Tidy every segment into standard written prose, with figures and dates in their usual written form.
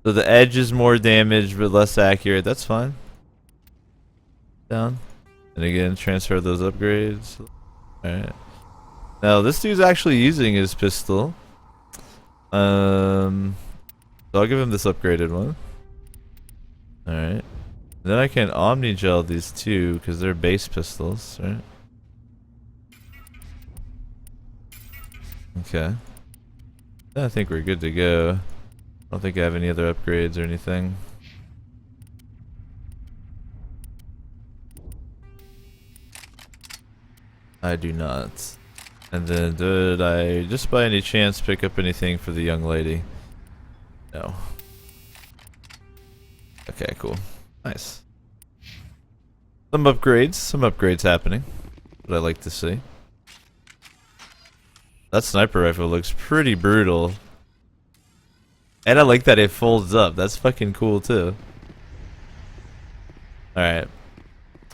So the edge is more damage but less accurate. That's fine. Down. And again, transfer those upgrades. Alright. Now this dude's actually using his pistol. So I'll give him this upgraded one. Alright. Then I can Omni Gel these two because they're base pistols, right? Okay. I think we're good to go. I don't think I have any other upgrades or anything. I do not. And then did I just by any chance pick up anything for the young lady? No. Okay, cool. Nice. Some upgrades happening. What I like to see. That sniper rifle looks pretty brutal. And I like that it folds up. That's fucking cool too. Alright.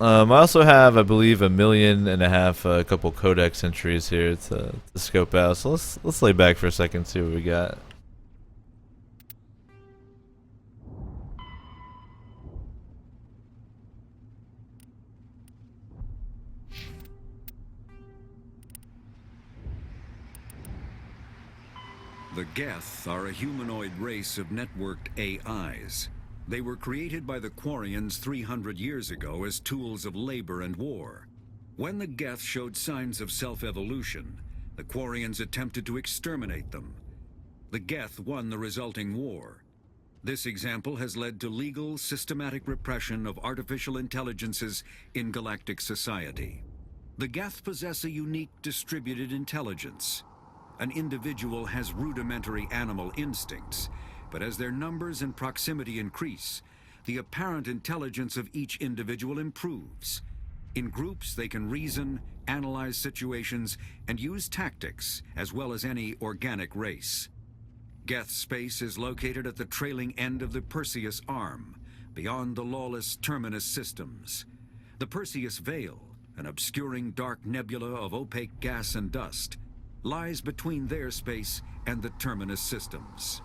I also have, I believe, 1.5 million, a couple codex entries here to scope out. So let's lay back for a second, see what we got. The Geth are a humanoid race of networked AIs. They were created by the Quarians 300 years ago as tools of labor and war. When the Geth showed signs of self-evolution, the Quarians attempted to exterminate them. The Geth won the resulting war. This example has led to legal, systematic repression of artificial intelligences in galactic society. The Geth possess a unique distributed intelligence. An individual has rudimentary animal instincts, but as their numbers and proximity increase, the apparent intelligence of each individual improves. In groups, they can reason, analyze situations, and use tactics, as well as any organic race. Geth space is located at the trailing end of the Perseus Arm, beyond the lawless Terminus systems. The Perseus Veil, an obscuring dark nebula of opaque gas and dust, lies between their space and the Terminus systems.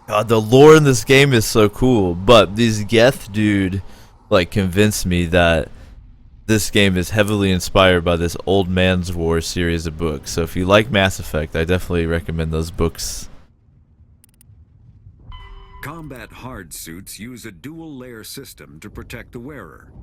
God, the lore in this game is so cool, but this Geth dude, like, convinced me that this game is heavily inspired by this Old Man's War series of books. So if you like Mass Effect, I definitely recommend those books. Combat hard suits use a dual-layer system to protect the wearer.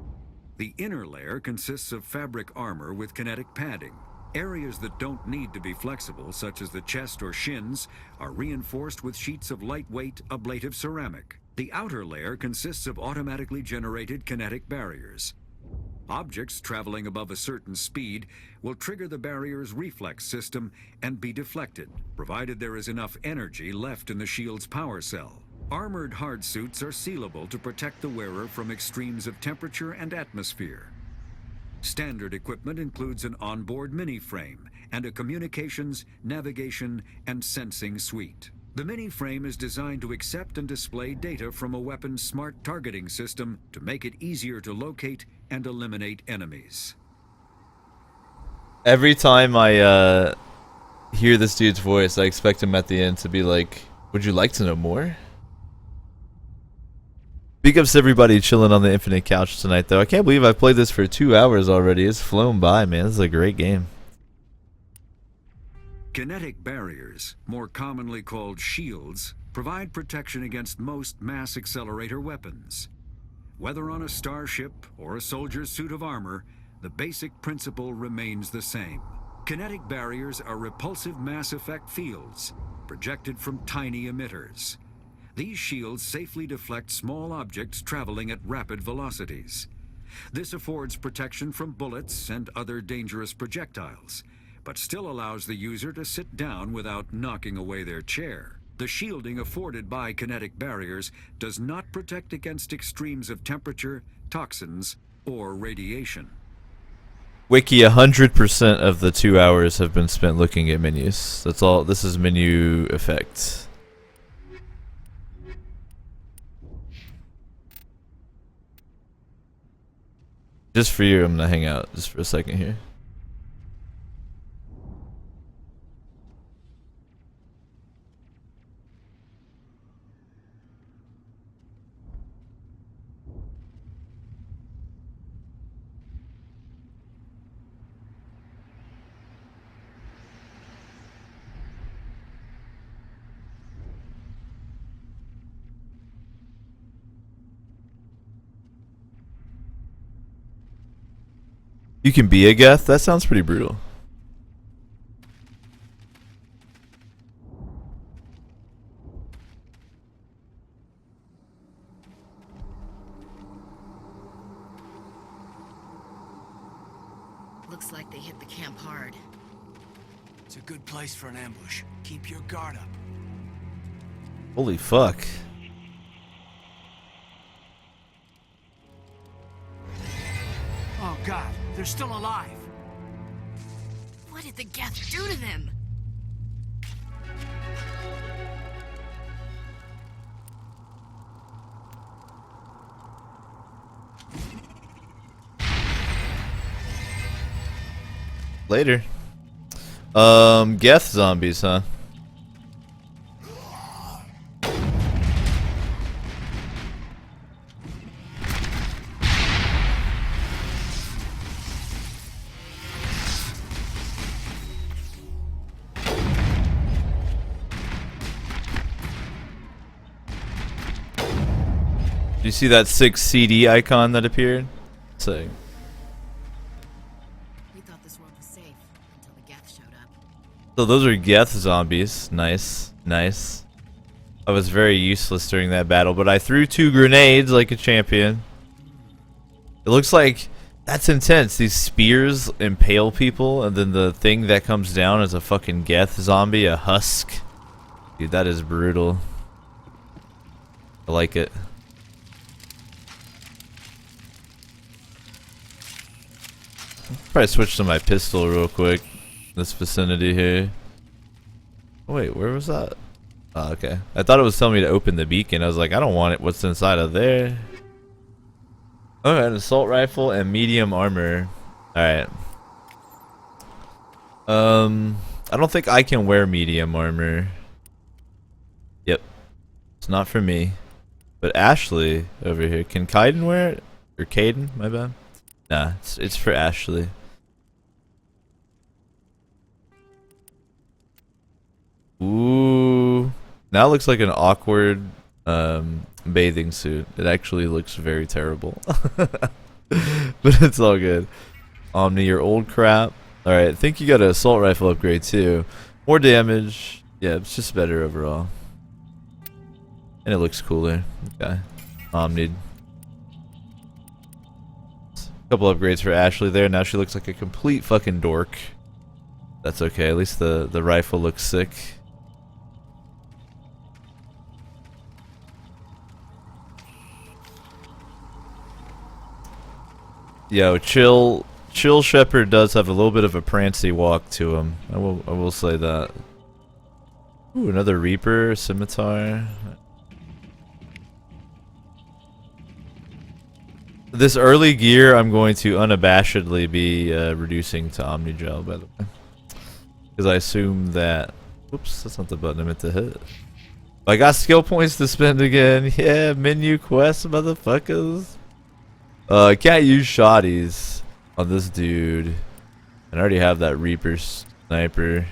The inner layer consists of fabric armor with kinetic padding. Areas that don't need to be flexible, such as the chest or shins, are reinforced with sheets of lightweight, ablative ceramic. The outer layer consists of automatically generated kinetic barriers. Objects traveling above a certain speed will trigger the barrier's reflex system and be deflected, provided there is enough energy left in the shield's power cell. Armored hard suits are sealable to protect the wearer from extremes of temperature and atmosphere. Standard equipment includes an onboard mini-frame and a communications, navigation, and sensing suite. The mini-frame is designed to accept and display data from a weapon's smart targeting system to make it easier to locate and eliminate enemies. Every time I hear this dude's voice, I expect him at the end to be like, "Would you like to know more?" Big ups to everybody chilling on the Infinite Couch tonight, though. I can't believe I've played this for 2 hours already. It's flown by, man. This is a great game. Kinetic barriers, more commonly called shields, provide protection against most mass accelerator weapons. Whether on a starship or a soldier's suit of armor, the basic principle remains the same. Kinetic barriers are repulsive mass effect fields, projected from tiny emitters. These shields safely deflect small objects traveling at rapid velocities. This affords protection from bullets and other dangerous projectiles, but still allows the user to sit down without knocking away their chair. The shielding afforded by kinetic barriers does not protect against extremes of temperature, toxins, or radiation. Wiki, 100% of the 2 hours have been spent looking at menus. That's all. This is menu effects. Just for you, I'm gonna hang out just for a second here. You can be a Geth? That sounds pretty brutal. Looks like they hit the camp hard. It's a good place for an ambush. Keep your guard up. Holy fuck. Oh god, they're still alive. What did the Geth do to them? Later. Geth zombies, huh? Do you see that 6 CD icon that appeared? Sick. We thought this world was safe until the Geth showed up. So those are Geth zombies. Nice, nice. I was very useless during that battle, but I threw 2 grenades like a champion. It looks like that's intense. These spears impale people, and then the thing that comes down is a fucking Geth zombie, a husk. Dude, that is brutal. I like it. Probably switch to my pistol real quick. This vicinity here. Oh, wait, where was that? Oh, okay. I thought it was telling me to open the beacon. I was like, I don't want it. What's inside of there? Oh, an assault rifle and medium armor. Alright. I don't think I can wear medium armor. Yep. It's not for me. But Ashley over here. Can Kaiden wear it? Or Caden? My bad. Nah, it's for Ashley. Ooh. Now it looks like an awkward bathing suit. It actually looks very terrible. But it's all good. Omni, your old crap. Alright, I think you got an assault rifle upgrade too. More damage. Yeah, it's just better overall. And it looks cooler. Okay. Omni. Couple upgrades for Ashley there. Now she looks like a complete fucking dork. That's okay. At least the rifle looks sick. Yo, Chill Shepherd does have a little bit of a prancy walk to him. I will say that. Ooh, another Reaper scimitar. This early gear, I'm going to unabashedly be reducing to Omnigel, by the way. Because I assume that... Whoops, that's not the button I meant to hit. I got skill points to spend again. Yeah, menu quest, motherfuckers. I can't use shotties on this dude. I already have that Reaper sniper.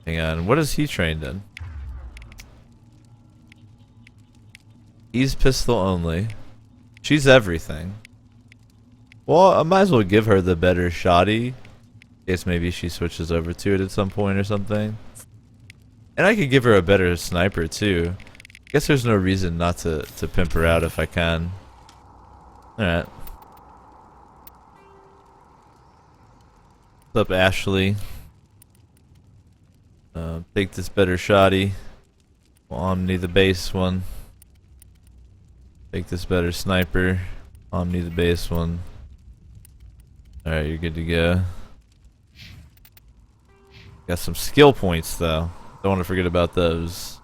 Hang on, what is he trained in? He's pistol only. She's everything. Well, I might as well give her the better shoddy. In case maybe she switches over to it at some point or something. And I could give her a better sniper too. Guess there's no reason not to pimp her out if I can. Alright. What's up, Ashley? Take this better shoddy. We'll Omni the base one. Take this better sniper. Omni the base one. Alright, you're good to go. Got some skill points though. Don't want to forget about those.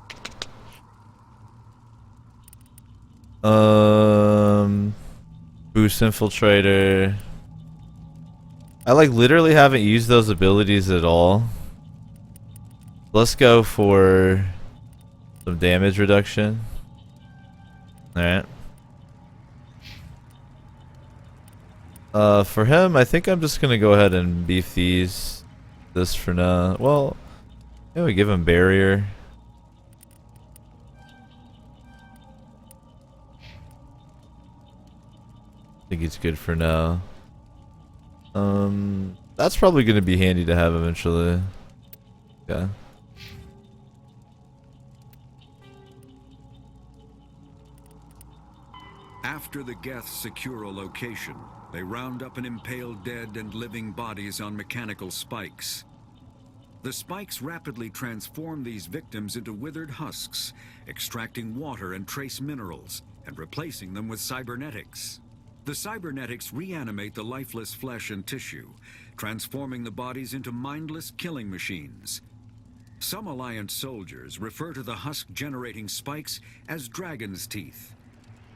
Boost Infiltrator. I like literally haven't used those abilities at all. Let's go for some damage reduction. Alright. For him, I think I'm just gonna go ahead and beef this for now. Well, maybe we give him barrier. I think he's good for now. That's probably gonna be handy to have eventually. Yeah. After the Geths secure a location, they round up and impale dead and living bodies on mechanical spikes. The spikes rapidly transform these victims into withered husks, extracting water and trace minerals, and replacing them with cybernetics. The cybernetics reanimate the lifeless flesh and tissue, transforming the bodies into mindless killing machines. Some Alliance soldiers refer to the husk-generating spikes as dragon's teeth,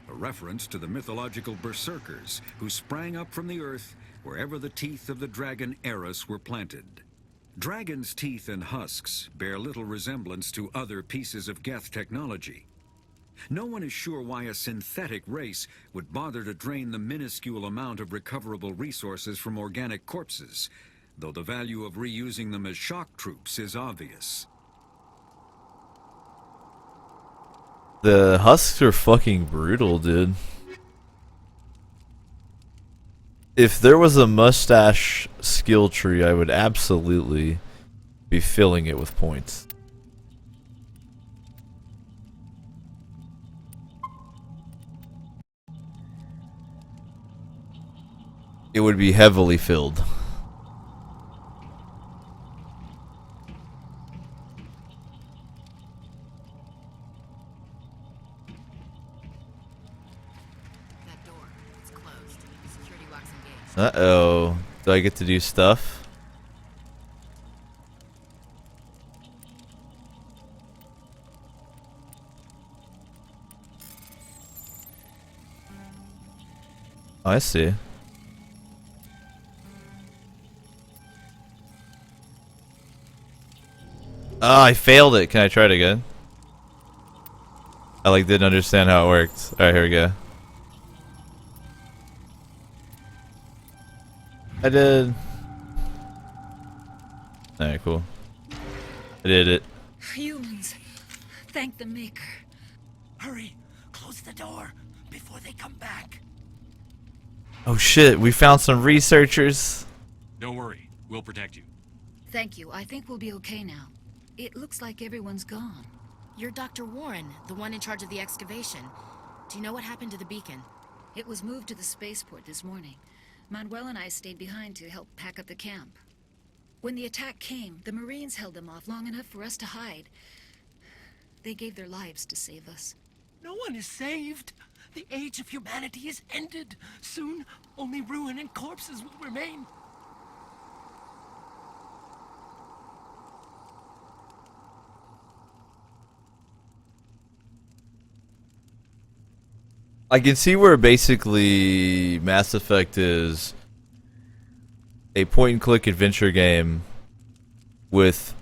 a reference to the mythological berserkers who sprang up from the earth wherever the teeth of the dragon Eris were planted. Dragon's teeth and husks bear little resemblance to other pieces of Geth technology. No one is sure why a synthetic race would bother to drain the minuscule amount of recoverable resources from organic corpses, though the value of reusing them as shock troops is obvious. The husks are fucking brutal, dude. If there was a mustache skill tree, I would absolutely be filling it with points. It would be heavily filled. That door, it's closed. Security lock's engaged. Uh-oh. Do I get to do stuff? Oh, I see. Oh, I failed it. Can I try it again? I like didn't understand how it worked. Alright, here we go. I did. Alright, cool. I did it. Humans, thank the Maker. Hurry! Close the door before they come back. Oh shit, we found some researchers. Don't worry, we'll protect you. Thank you. I think we'll be okay now. It looks like everyone's gone. You're Dr. Warren, the one in charge of the excavation. Do you know what happened to the beacon? It was moved to the spaceport this morning. Manuel and I stayed behind to help pack up the camp. When the attack came, the Marines held them off long enough for us to hide. They gave their lives to save us. No one is saved. The age of humanity is ended. Soon, only ruin and corpses will remain. I can see where basically Mass Effect is a point-and-click adventure game with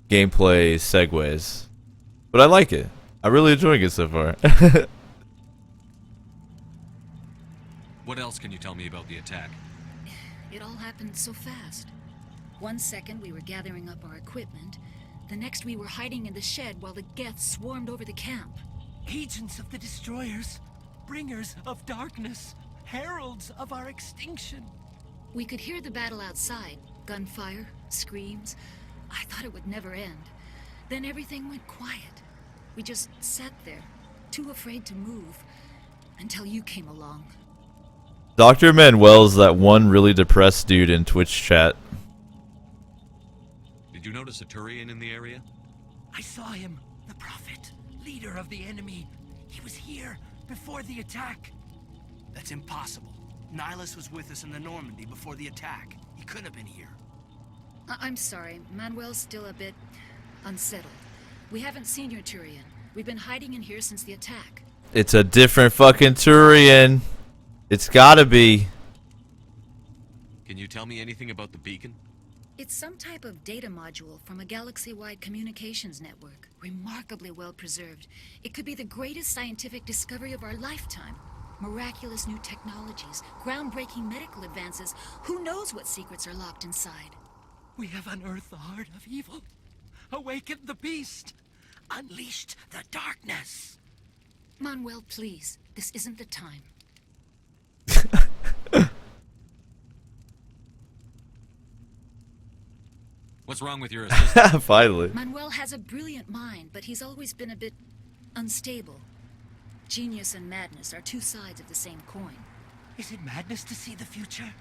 gameplay segues. But I like it. I'm really enjoying it so far. What else can you tell me about the attack? It all happened so fast. 1 second we were gathering up our equipment. The next we were hiding in the shed while the Geths swarmed over the camp. Agents of the destroyers, bringers of darkness, heralds of our extinction. We could hear the battle outside. Gunfire, screams. I thought it would never end. Then everything went quiet. We just sat there, too afraid to move, until you came along. Dr. Manuel's that one really depressed dude in Twitch chat. Did you notice a Turian in the area? I saw him, the Prophet, leader of the enemy. He was here before the attack. That's impossible. Nihilus was with us in the Normandy before the attack. He couldn't have been here. I'm sorry, Manuel's still a bit unsettled. We haven't seen your Turian. We've been hiding in here since the attack. It's a different fucking Turian. It's gotta be. Can you tell me anything about the beacon? It's some type of data module from a galaxy-wide communications network. Remarkably well preserved. It could be the greatest scientific discovery of our lifetime. Miraculous new technologies, groundbreaking medical advances. Who knows what secrets are locked inside? We have unearthed the heart of evil, awakened the beast, unleashed the darkness. Manuel, please. This isn't the time. What's wrong with your assistant? Finally. Manuel has a brilliant mind, but he's always been a bit unstable. Genius and madness are two sides of the same coin. Is it madness to see the future?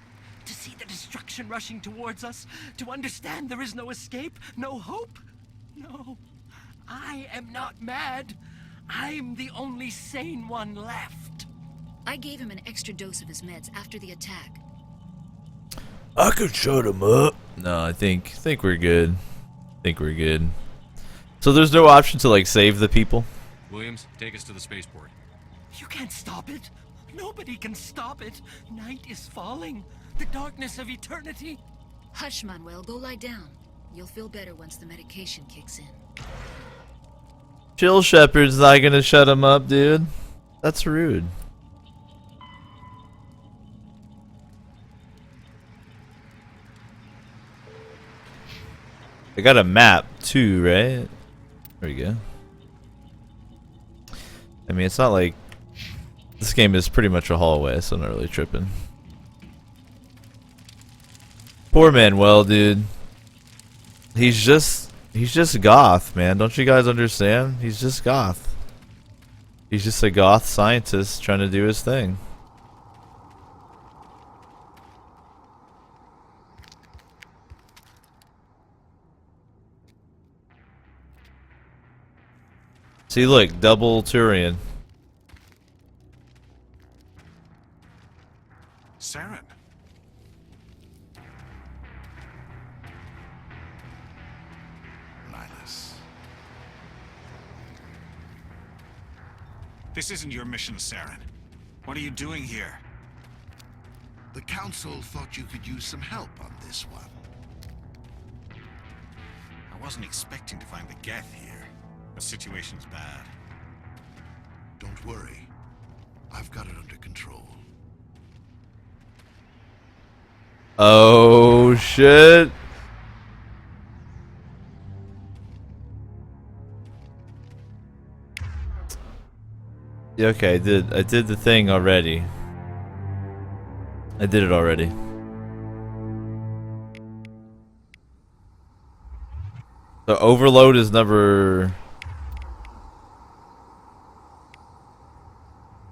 To see the destruction rushing towards us? To understand there is no escape? No hope? No. I am not mad. I'm the only sane one left. I gave him an extra dose of his meds after the attack. I could shut him up. No, I think we're good. We're good. So there's no option to like save the people? Williams, take us to the spaceport. You can't stop it. Nobody can stop it. Night is falling. The darkness of eternity. Hush, Manuel. Go lie down. You'll feel better once the medication kicks in. Chill Shepherd's not gonna shut him up, dude. That's rude. I got a map too, right? There we go. I mean, it's not like this game is pretty much a hallway, so I'm not really tripping. Poor Manuel, dude. He's just goth, man. Don't you guys understand? He's just goth. He's just a goth scientist trying to do his thing. See, look, double Turian. Saren. Nihilus. This isn't your mission, Saren. What are you doing here? The Council thought you could use some help on this one. I wasn't expecting to find the Geth here. The situation's bad. Don't worry. I've got it under control. Oh shit. Yeah, okay, I did the thing already. I did it already. The overload is number...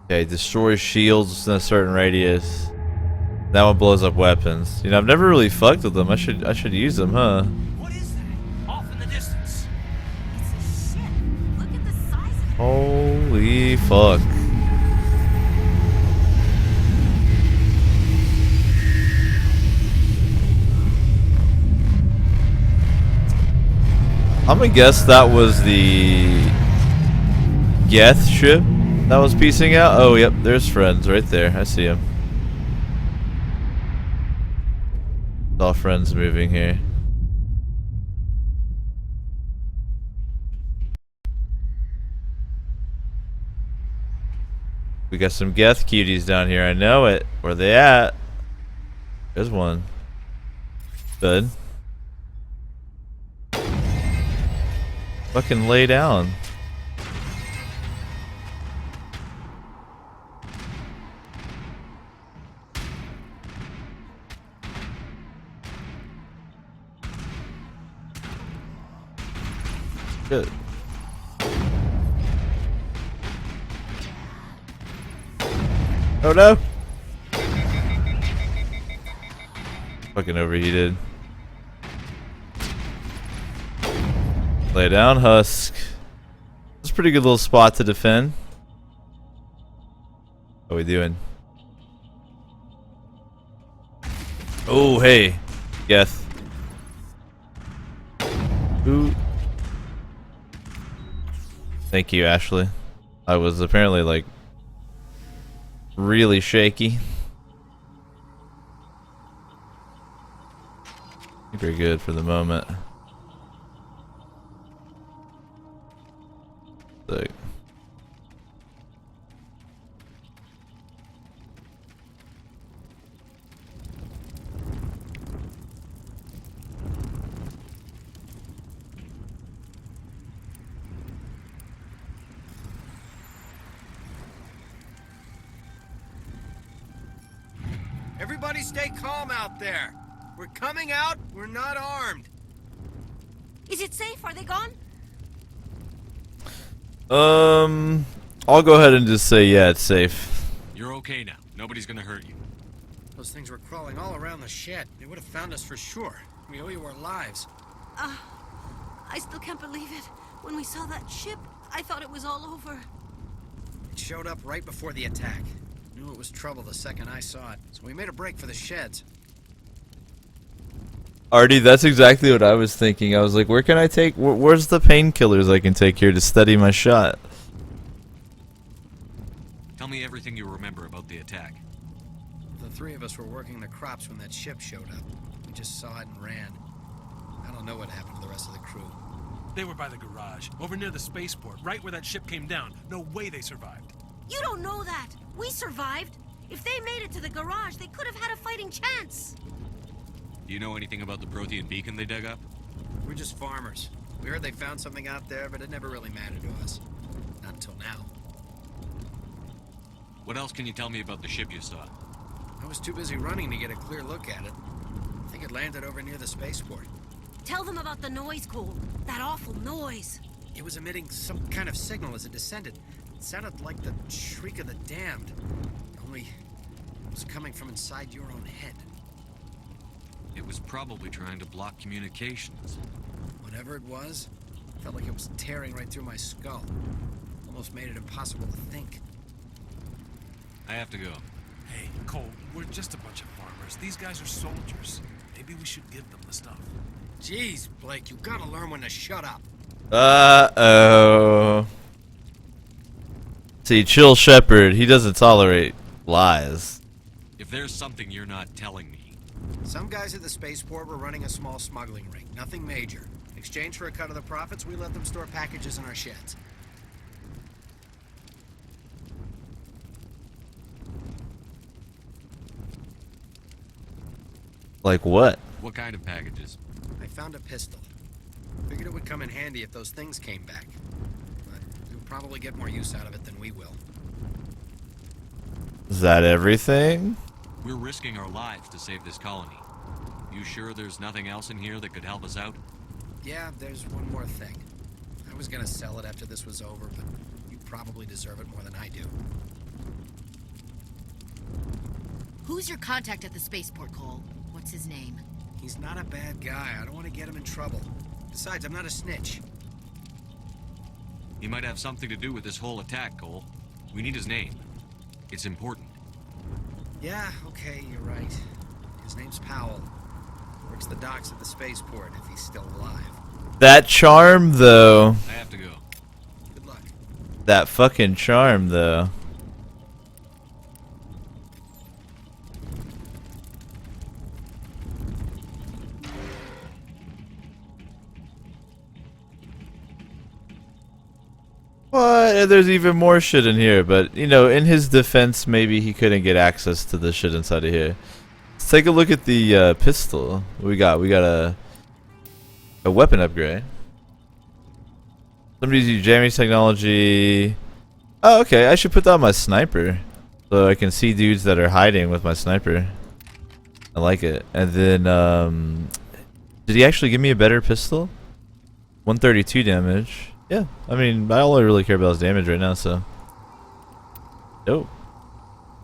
Okay, destroys shields in a certain radius. That one blows up weapons. You know, I've never really fucked with them. I should use them, huh? What is that? Off in the distance. It's a ship. Look at the size of it. Holy fuck. I'm gonna guess that was the Geth ship that was piecing out. Oh, yep, there's friends right there. I see him. All friends moving here. We got some Geth cuties down here. I know it. Where they at? There's one. Good. Fucking lay down. Good. Oh no! Fucking overheated. Lay down, Husk. It's a pretty good little spot to defend. What are we doing? Oh, hey. Geth. Ooh. Thank you, Ashley. I was apparently, like, really shaky. I think we're good for the moment. Sick. Everybody stay calm out there. We're coming out, we're not armed. Is it safe? Are they gone? I'll go ahead and just say yeah, it's safe. You're okay now. Nobody's gonna hurt you. Those things were crawling all around the shed. They would have found us for sure. We owe you our lives. I still can't believe it. When we saw that ship, I thought it was all over. It showed up right before the attack. Knew it was trouble the second I saw it, so we made a break for the sheds. Artie, that's exactly what I was thinking. I was like, where can I take? Where's the painkillers I can take here to steady my shot? Tell me everything you remember about the attack. The three of us were working the crops when that ship showed up. We just saw it and ran. I don't know what happened to the rest of the crew. They were by the garage, over near the spaceport, right where that ship came down. No way they survived. You don't know that. We survived. If they made it to the garage, they could have had a fighting chance. Do you know anything about the Prothean beacon they dug up? We're just farmers. We heard they found something out there, but it never really mattered to us. Not until now. What else can you tell me about the ship you saw? I was too busy running to get a clear look at it. I think it landed over near the spaceport. Tell them about the noise, Cole. That awful noise. It was emitting some kind of signal as it descended. It sounded like the shriek of the damned. Only it was coming from inside your own head. It was probably trying to block communications. Whatever it was, felt like it was tearing right through my skull. Almost made it impossible to think. I have to go. Hey, Cole, we're just a bunch of farmers. These guys are soldiers. Maybe we should give them the stuff. Jeez, Blake, you gotta learn when to shut up. Uh-oh. See, Chill Shepherd, he doesn't tolerate lies. If there's something you're not telling me. Some guys at the spaceport were running a small smuggling ring. Nothing major. In exchange for a cut of the profits, we let them store packages in our sheds. Like what? What kind of packages? I found a pistol. Figured it would come in handy if those things came back. But you'll probably get more use out of it than we will. Is that everything? We're risking our lives to save this colony. You sure there's nothing else in here that could help us out? Yeah, there's one more thing. I was gonna sell it after this was over, but you probably deserve it more than I do. Who's your contact at the spaceport, Cole? What's his name? He's not a bad guy. I don't want to get him in trouble. Besides, I'm not a snitch. He might have something to do with this whole attack, Cole. We need his name. It's important. Yeah, okay, you're right. His name's Powell. Works the docks at the spaceport if he's still alive. That charm, though. I have to go. Good luck. That fucking charm, though. What? And there's even more shit in here, but, you know, in his defense, maybe he couldn't get access to the shit inside of here. Let's take a look at the pistol. What we got? We got a weapon upgrade. Somebody's using jamming technology. Oh, okay. I should put that on my sniper, so I can see dudes that are hiding with my sniper. I like it. And then, did he actually give me a better pistol? 132 damage. Yeah, I mean, all I really care about is damage right now, so. Dope.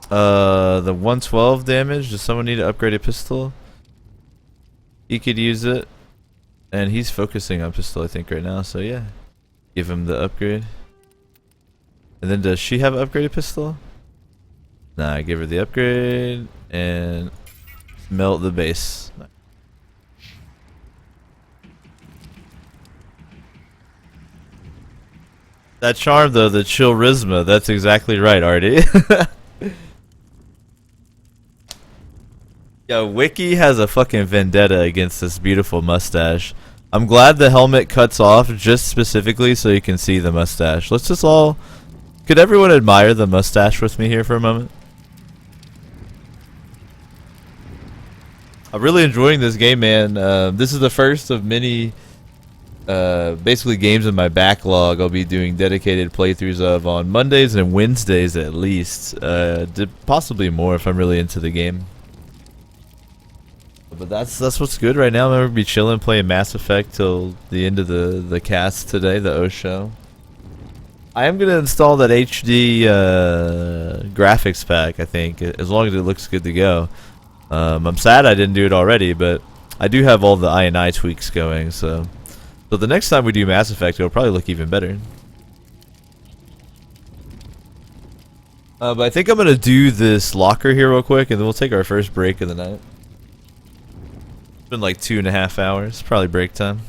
The 112 damage. Does someone need to upgrade a pistol? He could use it. And he's focusing on pistol, I think, right now, so yeah. Give him the upgrade. And then does she have an upgraded pistol? Nah, I give her the upgrade. And melt the base. That charm, though, the chill charisma, that's exactly right, Artie. Yo, Wiki has a fucking vendetta against this beautiful mustache. I'm glad the helmet cuts off just specifically so you can see the mustache. Let's just all... Could everyone admire the mustache with me here for a moment? I'm really enjoying this game, man. This is the first of many... basically games in my backlog I'll be doing dedicated playthroughs of on Mondays and Wednesdays at least. Possibly more if I'm really into the game. But that's what's good right now. I'm gonna be chilling, playing Mass Effect till the end of the cast today, the O show. I am gonna install that HD graphics pack. I think, as long as it looks good to go. I'm sad I didn't do it already, but I do have all the I&I tweaks going. So the next time we do Mass Effect, it'll probably look even better. But I think I'm gonna do this locker here real quick, and then we'll take our first break of the night. It's been like 2.5 hours, probably break time.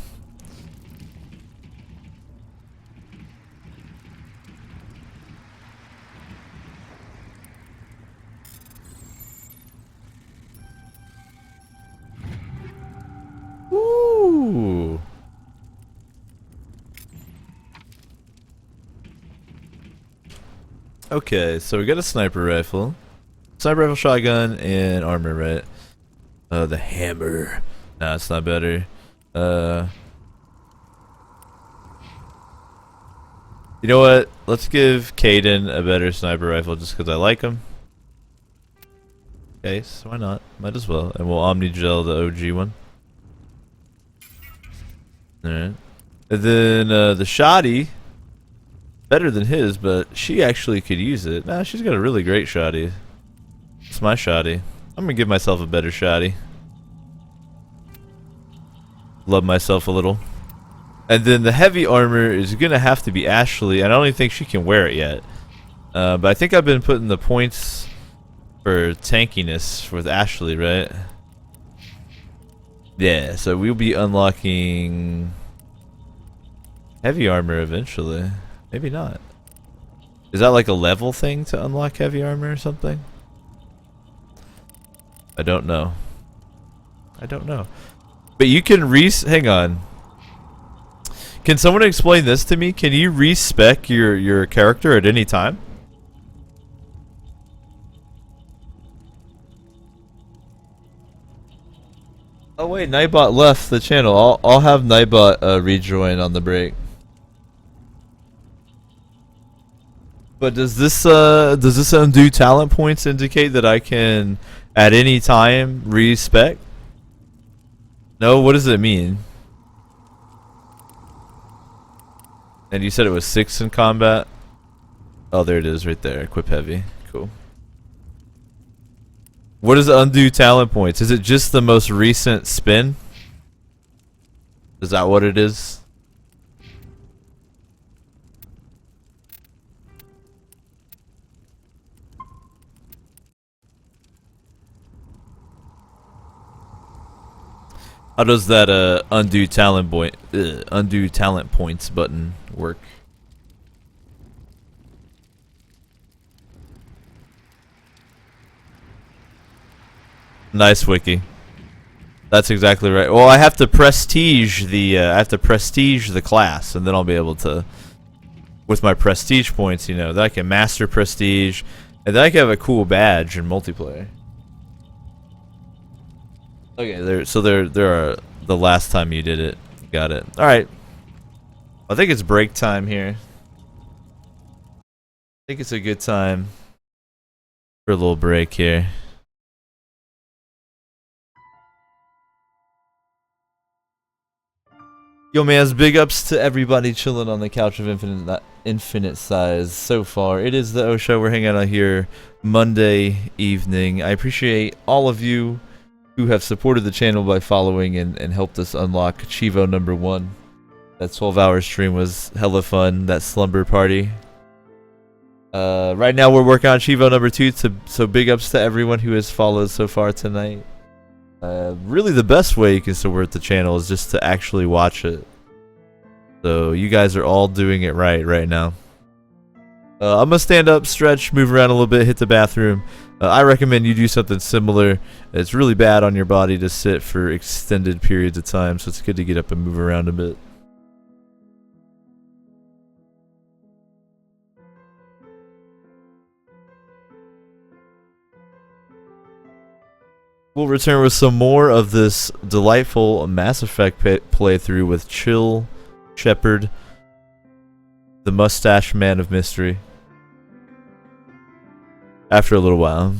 Woo! Okay, so we got a sniper rifle, shotgun, and armor, right? The hammer. Nah, it's not better. You know what? Let's give Caden a better sniper rifle just because I like him. Okay, so why not? Might as well. And we'll Omni Gel the OG one. Alright. And then the shoddy, better than his, but she actually could use it. Nah, she's got a really great shoddy. It's my shoddy. I'm gonna give myself a better shoddy. Love myself a little. And then the heavy armor is gonna have to be Ashley. I don't even think she can wear it yet. But I think I've been putting the points for tankiness with Ashley, right? Yeah, so we'll be unlocking heavy armor eventually. Maybe not. Is that like a level thing to unlock heavy armor or something? I don't know. I don't know. But you can hang on. Can someone explain this to me? Can you respec your character at any time? Oh wait, Nightbot left the channel. I'll have Nightbot rejoin on the break. But does this undo talent points indicate that I can at any time respec? No, what does it mean? And you said it was 6 in combat? Oh, there it is right there. Equip heavy. Cool. What is undo talent points? Is it just the most recent spin? Is that what it is? How does that undo talent points button work? Nice wiki. That's exactly right. Well, I have to prestige the class, and then I'll be able to, with my prestige points, you know, that I can master prestige, and then I can have a cool badge in multiplayer. Okay, there are the last time you did it. Got it. All right. I think it's break time here. I think it's a good time for a little break here. Yo, man's big ups to everybody chilling on the couch of infinite size so far. It is the O Show. We're hanging out here Monday evening. I appreciate all of you who have supported the channel by following and helped us unlock Chivo #1. That 12-hour stream was hella fun. That slumber party. Right now we're working on Chivo #2, so big ups to everyone who has followed so far tonight. Really the best way you can support the channel is just to actually watch it. So you guys are all doing it right now. I'm gonna stand up, stretch, move around a little bit, hit the bathroom. I recommend you do something similar. It's really bad on your body to sit for extended periods of time, so it's good to get up and move around a bit. We'll return with some more of this delightful Mass Effect playthrough with Chill Shepard, the mustache man of mystery. After a little while.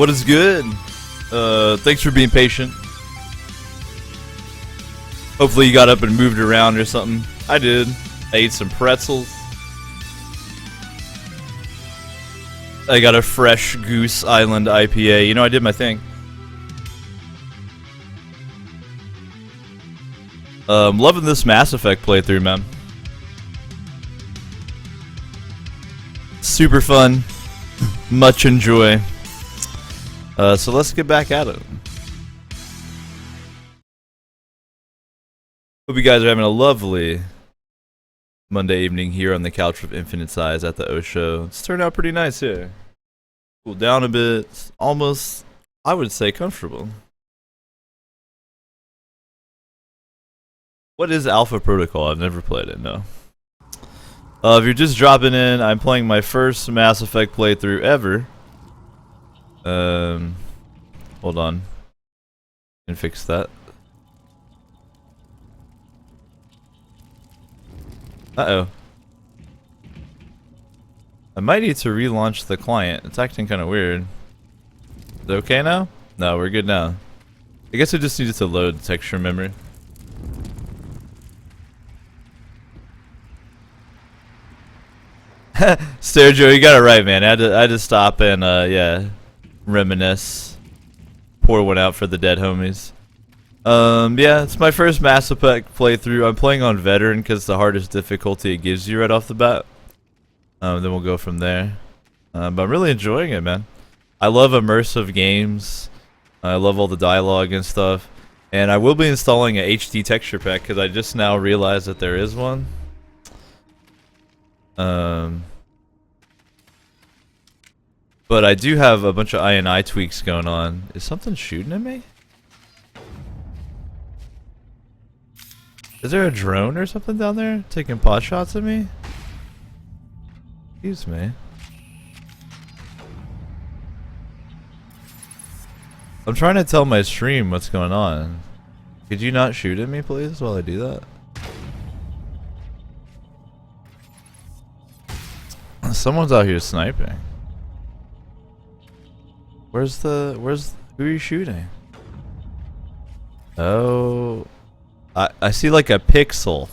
What is good? Thanks for being patient. Hopefully you got up and moved around or something. I did. I ate some pretzels. I got a fresh Goose Island IPA. You know, I did my thing. Loving this Mass Effect playthrough, man. Super fun. Much enjoy. So let's get back at it. Hope you guys are having a lovely Monday evening here on the couch with Infinite Size at the O Show. It's turned out pretty nice here. Cooled down a bit. It's almost, I would say, comfortable. What is Alpha Protocol? I've never played it, no. If you're just dropping in, I'm playing my first Mass Effect playthrough ever. Hold on. Can fix that. Uh-oh. I might need to relaunch the client. It's acting kind of weird. Is it okay now? No, we're good now. I guess I just needed to load texture memory. Stare Joe, you got it right, man. I had to stop and yeah, reminisce. Pour one out for the dead homies. Yeah, it's my first Mass Effect playthrough. I'm playing on Veteran because the hardest difficulty it gives you right off the bat. Then we'll go from there. But I'm really enjoying it, man. I love immersive games. I love all the dialogue and stuff. And I will be installing a HD texture pack because I just now realized that there is one. But I do have a bunch of INI tweaks going on. Is something shooting at me? Is there a drone or something down there taking pot shots at me? Excuse me. I'm trying to tell my stream what's going on. Could you not shoot at me, please, while I do that? Someone's out here sniping. Who are you shooting? Oh, I see like a pixel.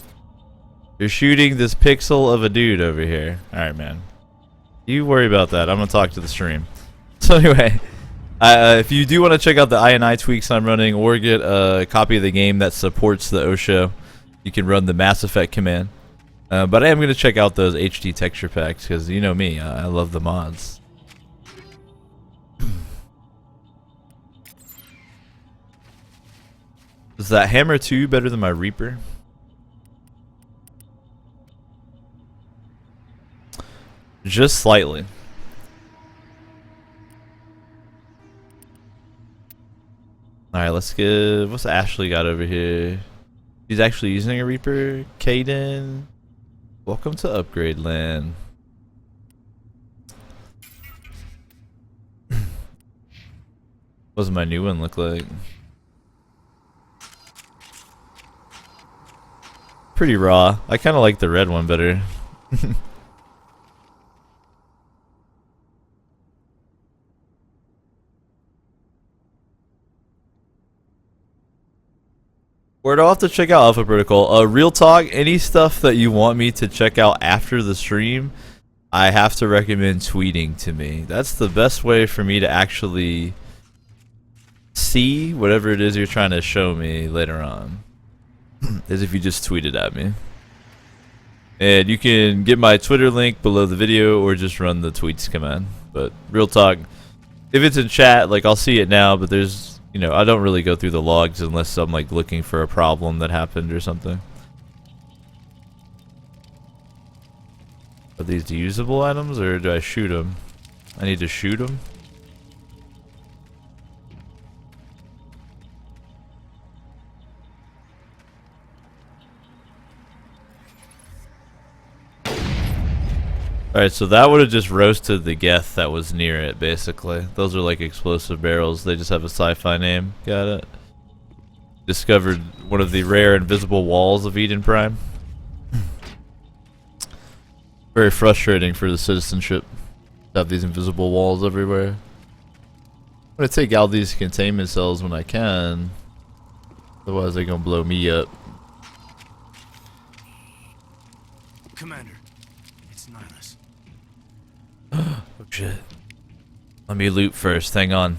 You're shooting this pixel of a dude over here. Alright, man. You worry about that. I'm gonna talk to the stream. So anyway, if you do want to check out the INI tweaks I'm running or get a copy of the game that supports the OSHA, you can run the Mass Effect command. But I am going to check out those HD texture packs because you know me, I love the mods. Is that Hammer 2 better than my Reaper? Just slightly. Alright, let's get... What's Ashley got over here? He's actually using a Reaper. Caden. Welcome to Upgrade Land. What does my new one look like? Pretty raw. I kind of like the red one better. Where do I have to check out Alpha Protocol? Real talk, any stuff that you want me to check out after the stream, I have to recommend tweeting to me. That's the best way for me to actually see whatever it is you're trying to show me later on. Is if you just tweet it at me. And you can get my Twitter link below the video or just run the tweets command. But real talk, if it's in chat, like I'll see it now, but there's, you know, I don't really go through the logs unless I'm like looking for a problem that happened or something. Are these usable items or do I shoot them? I need to shoot them. Alright, so that would have just roasted the Geth that was near it, basically. Those are like explosive barrels. They just have a sci-fi name. Got it. Discovered one of the rare invisible walls of Eden Prime. Very frustrating for the citizenship to have these invisible walls everywhere. gonna take out these containment cells when I can. Otherwise, they're gonna blow me up. Commander, it's Nihilus. Oh shit. Let me loot first. Hang on.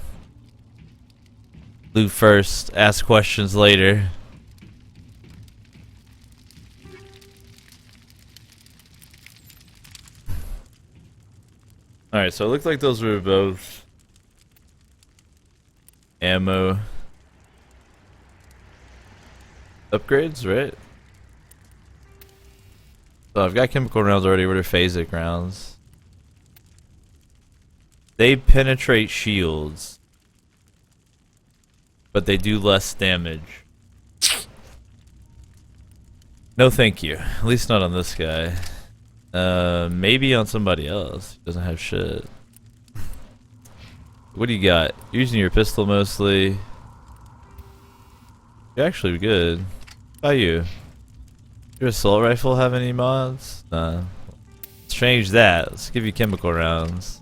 Loot first. Ask questions later. Alright, so it looked like those were both ammo upgrades, right? So I've got chemical rounds already. What are phasic rounds? They penetrate shields, but they do less damage. No thank you. At least not on this guy. Maybe on somebody else who doesn't have shit. What do you got? Using your pistol mostly. You're actually good. How about you? Your assault rifle have any mods? Nah. Let's change that. Let's give you chemical rounds.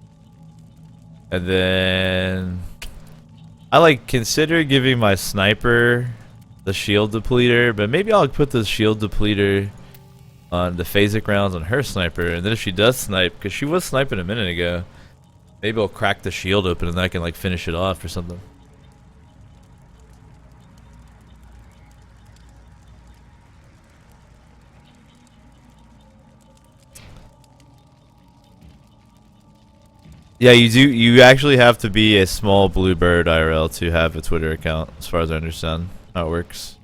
And then I like consider giving my sniper the shield depleter, but maybe I'll put the shield depleter on the phasic rounds on her sniper, and then if she does snipe, because she was sniping a minute ago, maybe I'll crack the shield open and I can like finish it off or something. Yeah, you do. You actually have to be a small bluebird IRL to have a Twitter account, as far as I understand how it works.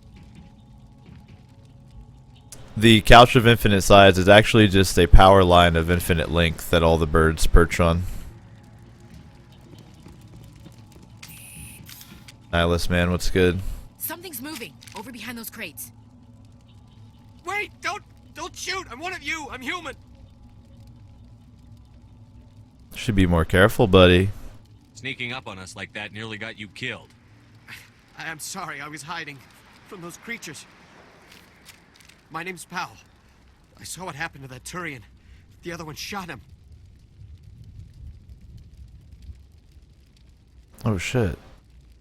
The couch of infinite size is actually just a power line of infinite length that all the birds perch on. Nihilus, man, what's good? Something's moving over behind those crates. Wait! Don't shoot! I'm one of you! I'm human! Should be more careful, buddy. Sneaking up on us like that nearly got you killed. I'm sorry, I was hiding from those creatures. My name's Powell. I saw what happened to that Turian. The other one shot him. Oh shit.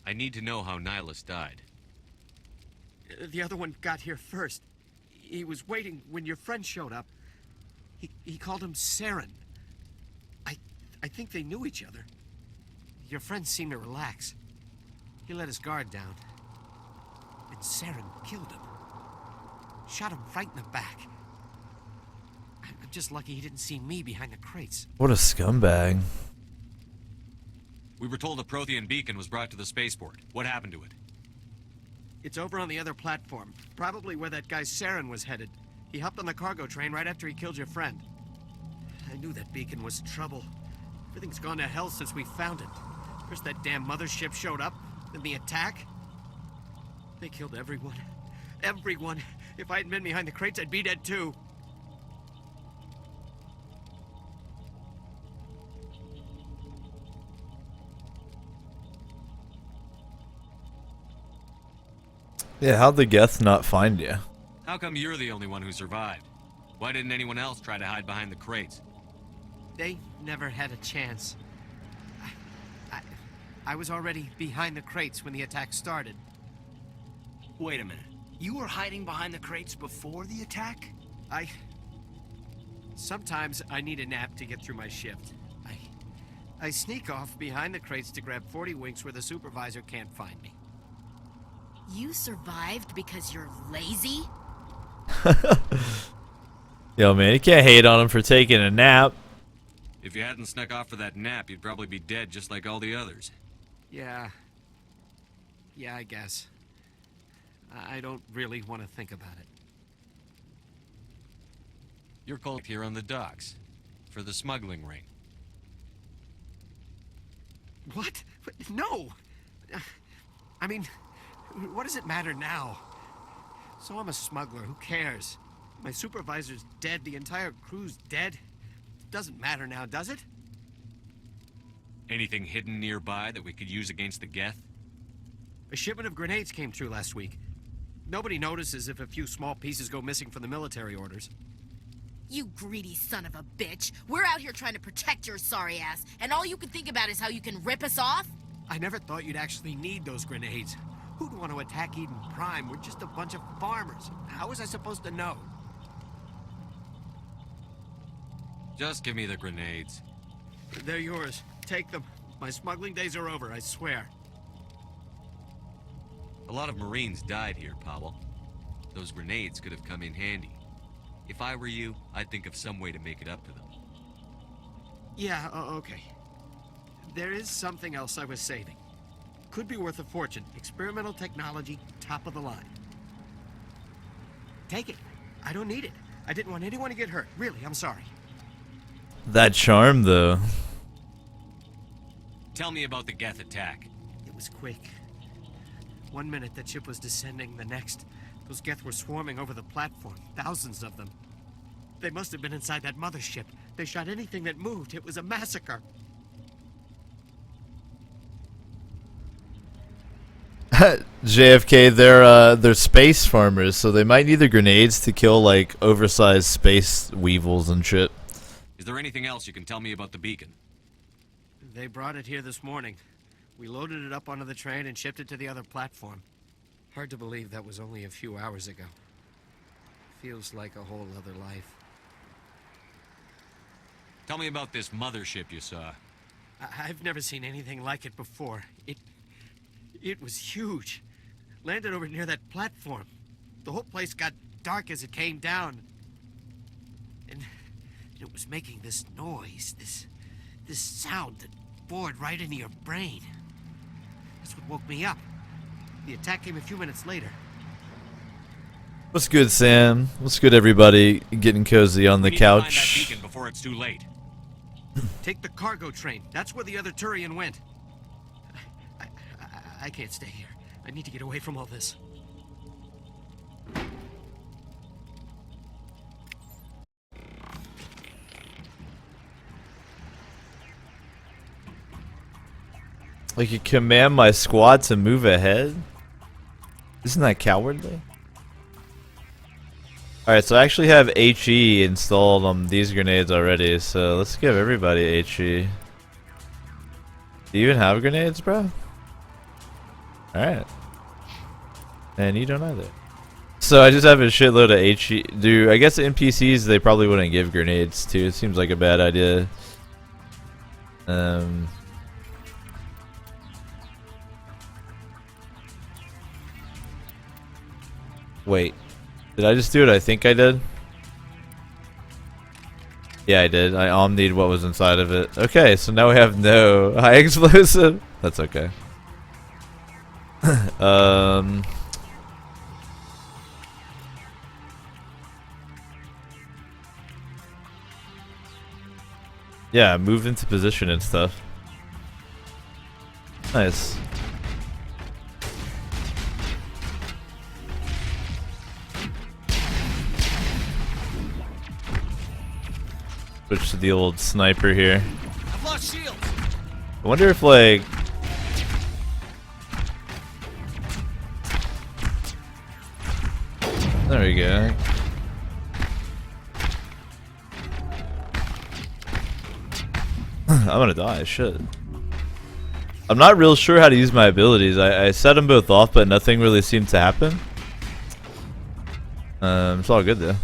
I need to know how Nihilus died. The other one got here first. He was waiting when your friend showed up. He called him Saren. I think they knew each other. Your friend seemed to relax. He let his guard down. And Saren killed him. Shot him right in the back. I'm just lucky he didn't see me behind the crates. What a scumbag. We were told a Prothean beacon was brought to the spaceport. What happened to it? It's over on the other platform. Probably where that guy Saren was headed. He hopped on the cargo train right after he killed your friend. I knew that beacon was trouble. Everything's gone to hell since we found it. First that damn mothership showed up, then the attack. They killed everyone. Everyone. If I hadn't been behind the crates, I'd be dead too. Yeah, how'd the Geth not find you? How come you're the only one who survived? Why didn't anyone else try to hide behind the crates? They never had a chance. I was already behind the crates when the attack started. Wait a minute. You were hiding behind the crates before the attack? Sometimes I need a nap to get through my shift. I sneak off behind the crates to grab 40 winks where the supervisor can't find me. You survived because you're lazy? Yo, man, you can't hate on him for taking a nap. If you hadn't snuck off for that nap, you'd probably be dead just like all the others. Yeah, I guess. I don't really want to think about it. You're called here on the docks for the smuggling ring. What? No! I mean, what does it matter now? So I'm a smuggler, who cares? My supervisor's dead, the entire crew's dead. Doesn't matter now, does it? Anything hidden nearby that we could use against the Geth? A shipment of grenades came through last week. Nobody notices if a few small pieces go missing from the military orders. You greedy son of a bitch. We're out here trying to protect your sorry ass, and all you can think about is how you can rip us off? I never thought you'd actually need those grenades. Who'd want to attack Eden Prime? We're just a bunch of farmers. How was I supposed to know? Just give me the grenades. They're yours. Take them. My smuggling days are over, I swear. A lot of Marines died here, Powell. Those grenades could have come in handy. If I were you, I'd think of some way to make it up to them. Yeah, okay. There is something else I was saving. Could be worth a fortune. Experimental technology, top of the line. Take it. I don't need it. I didn't want anyone to get hurt. Really, I'm sorry. That charm, though. Tell me about the Geth attack. It was quick. 1 minute the ship was descending, the next, those Geth were swarming over the platform. Thousands of them. They must have been inside that mothership. They shot anything that moved. It was a massacre. JFK, they're space farmers, so they might need the grenades to kill like oversized space weevils and shit. Is there anything else you can tell me about the beacon? They brought it here this morning. We loaded it up onto the train and shipped it to the other platform. Hard to believe that was only a few hours ago. Feels like a whole other life. Tell me about this mothership you saw. I've never seen anything like it before. It was huge. Landed over near that platform. The whole place got dark as it came down. And it was making this noise, this sound that bored right into your brain. That's what woke me up. The attack came a few minutes later. What's good, Sam? What's good, everybody? Getting cozy on the We need to find that couch. beacon before it's too late. Take the cargo train. That's where the other Turian went. I can't stay here. I need to get away from all this. Like you command my squad to move ahead? Isn't that cowardly? Alright, so I actually have HE installed on these grenades already, so let's give everybody HE. Do you even have grenades, bro? Alright. And you don't either. So I just have a shitload of HE. Dude, I guess NPCs, they probably wouldn't give grenades to. It seems like a bad idea. Wait. Did I just do what I think I did? Yeah, I did. I omnied what was inside of it. Okay, so now we have no high explosive. That's okay. Yeah, moved into position and stuff. Nice. Switch to the old sniper here. I've lost shields. I wonder if like there we go. I'm gonna die, shit. I'm not real sure how to use my abilities. I set them both off, but nothing really seemed to happen. It's all good though.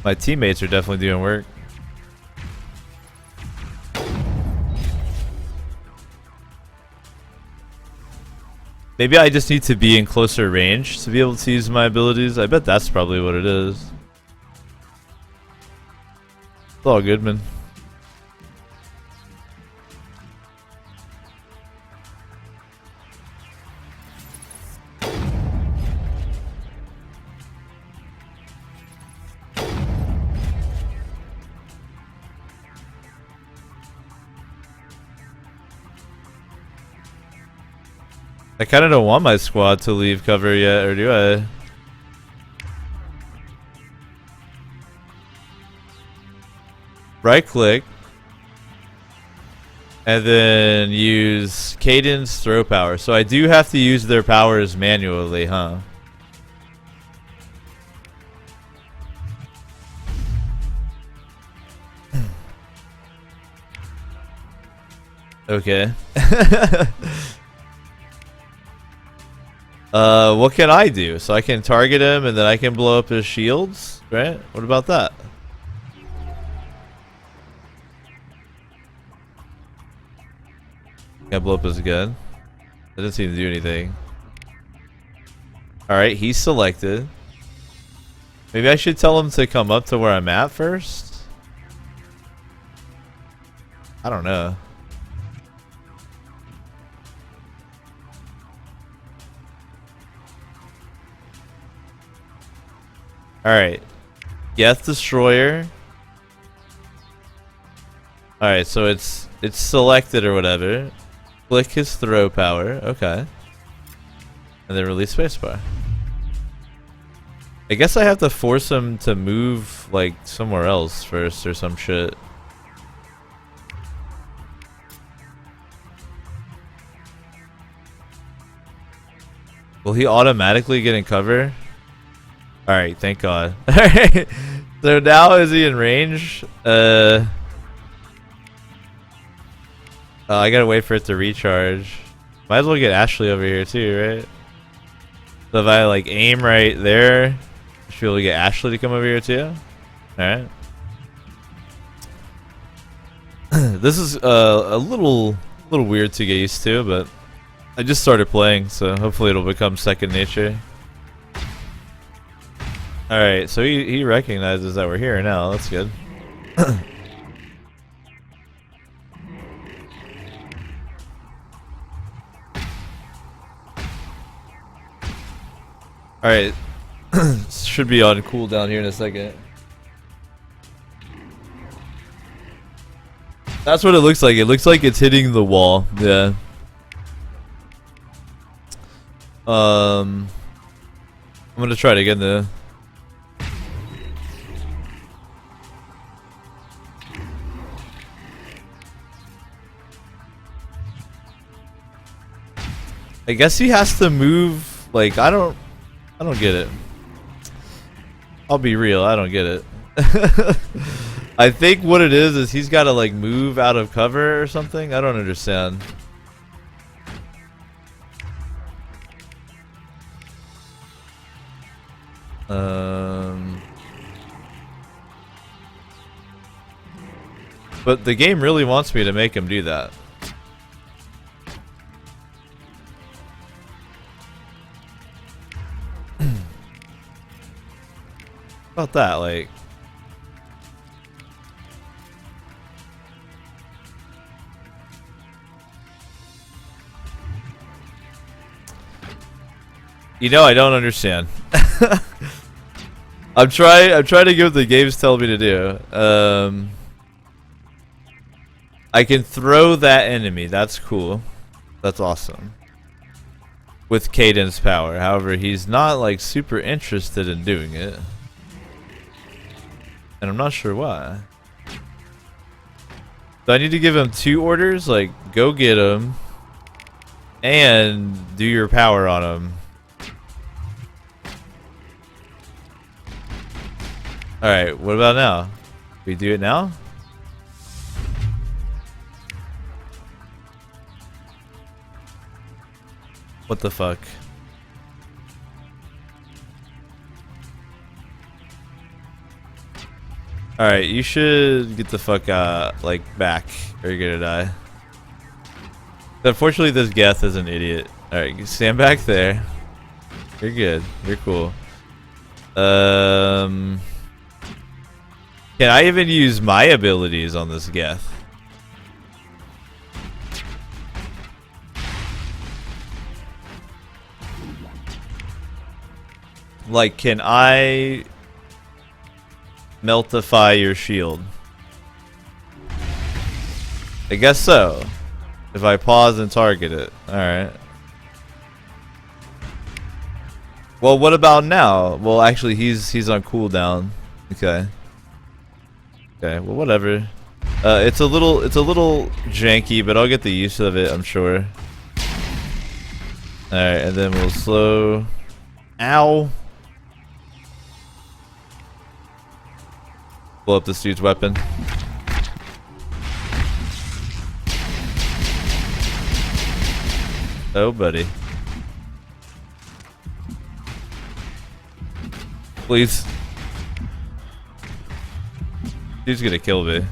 My teammates are definitely doing work. Maybe I just need to be in closer range to be able to use my abilities. I bet that's probably what it is. It's all good, man. I kind of don't want my squad to leave cover yet, or do I? Right click. And then use Cadence throw power. So I do have to use their powers manually, huh? Okay. What can I do? So I can target him and then I can blow up his shields, right? What about that? Can I blow up his gun? That doesn't seem to do anything. Alright, he's selected. Maybe I should tell him to come up to where I'm at first? I don't know. Alright. Geth Destroyer. Alright, so it's selected or whatever. Click his throw power. Okay. And then release spacebar. I guess I have to force him to move like somewhere else first or some shit. Will he automatically get in cover? Alright, thank God. Alright. So now is he in range? I gotta wait for it to recharge. Might as well get Ashley over here too, right? So if I like aim right there, I should be able to get Ashley to come over here too. Alright. This is a little weird to get used to, but I just started playing, so hopefully it'll become second nature. Alright, so he recognizes that we're here now. That's good. Alright. Should be on cooldown here in a second. That's what it looks like. It looks like it's hitting the wall. Yeah. I'm gonna try it again though. I guess he has to move, like, I don't get it. I'll be real, I don't get it. I think what it is he's gotta like move out of cover or something. I don't understand. But the game really wants me to make him do that. About that, like, you know, I don't understand. I'm trying to give what the game's telling me to do. I can throw that enemy. That's cool. That's awesome. With cadence power. However, he's not like super interested in doing it. And I'm not sure why. Do I need to give him 2 orders? Like, go get him. And do your power on him. Alright, what about now? We do it now? What the fuck? Alright, you should get the fuck like, back, or you're gonna die. Unfortunately, this Geth is an idiot. Alright, stand back there. You're good. You're cool. Can I even use my abilities on this Geth? Like, can I meltify your shield? I guess so. If I pause and target it. Alright. Well, what about now? Well, actually, he's on cooldown. Okay. Okay, well, whatever. It's a little janky, but I'll get the use of it, I'm sure. Alright, and then we'll slow... Ow! Blow up this dude's weapon. Oh, buddy. Please. Dude's gonna kill me.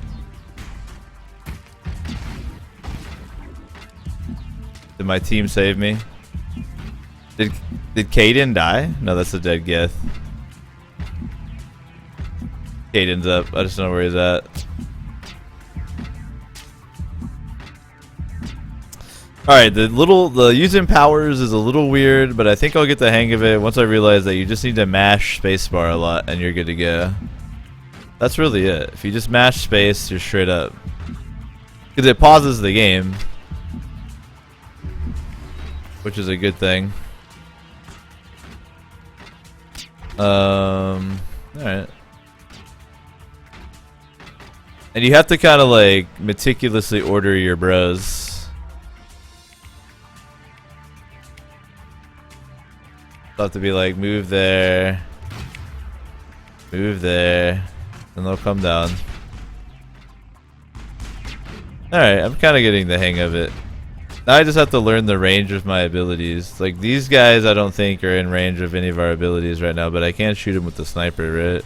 Did my team save me? Did Caden die? No, that's a dead Geth. Caden's up. I just don't know where he's at. Alright, the using powers is a little weird, but I think I'll get the hang of it once I realize that you just need to mash spacebar a lot and you're good to go. That's really it. If you just mash space, you're straight up. Because it pauses the game, which is a good thing. Alright. And you have to kind of like meticulously order your bros. Have to be like, move there, and they'll come down. Alright, I'm kind of getting the hang of it. Now I just have to learn the range of my abilities. Like, these guys I don't think are in range of any of our abilities right now, but I can shoot them with the sniper, right?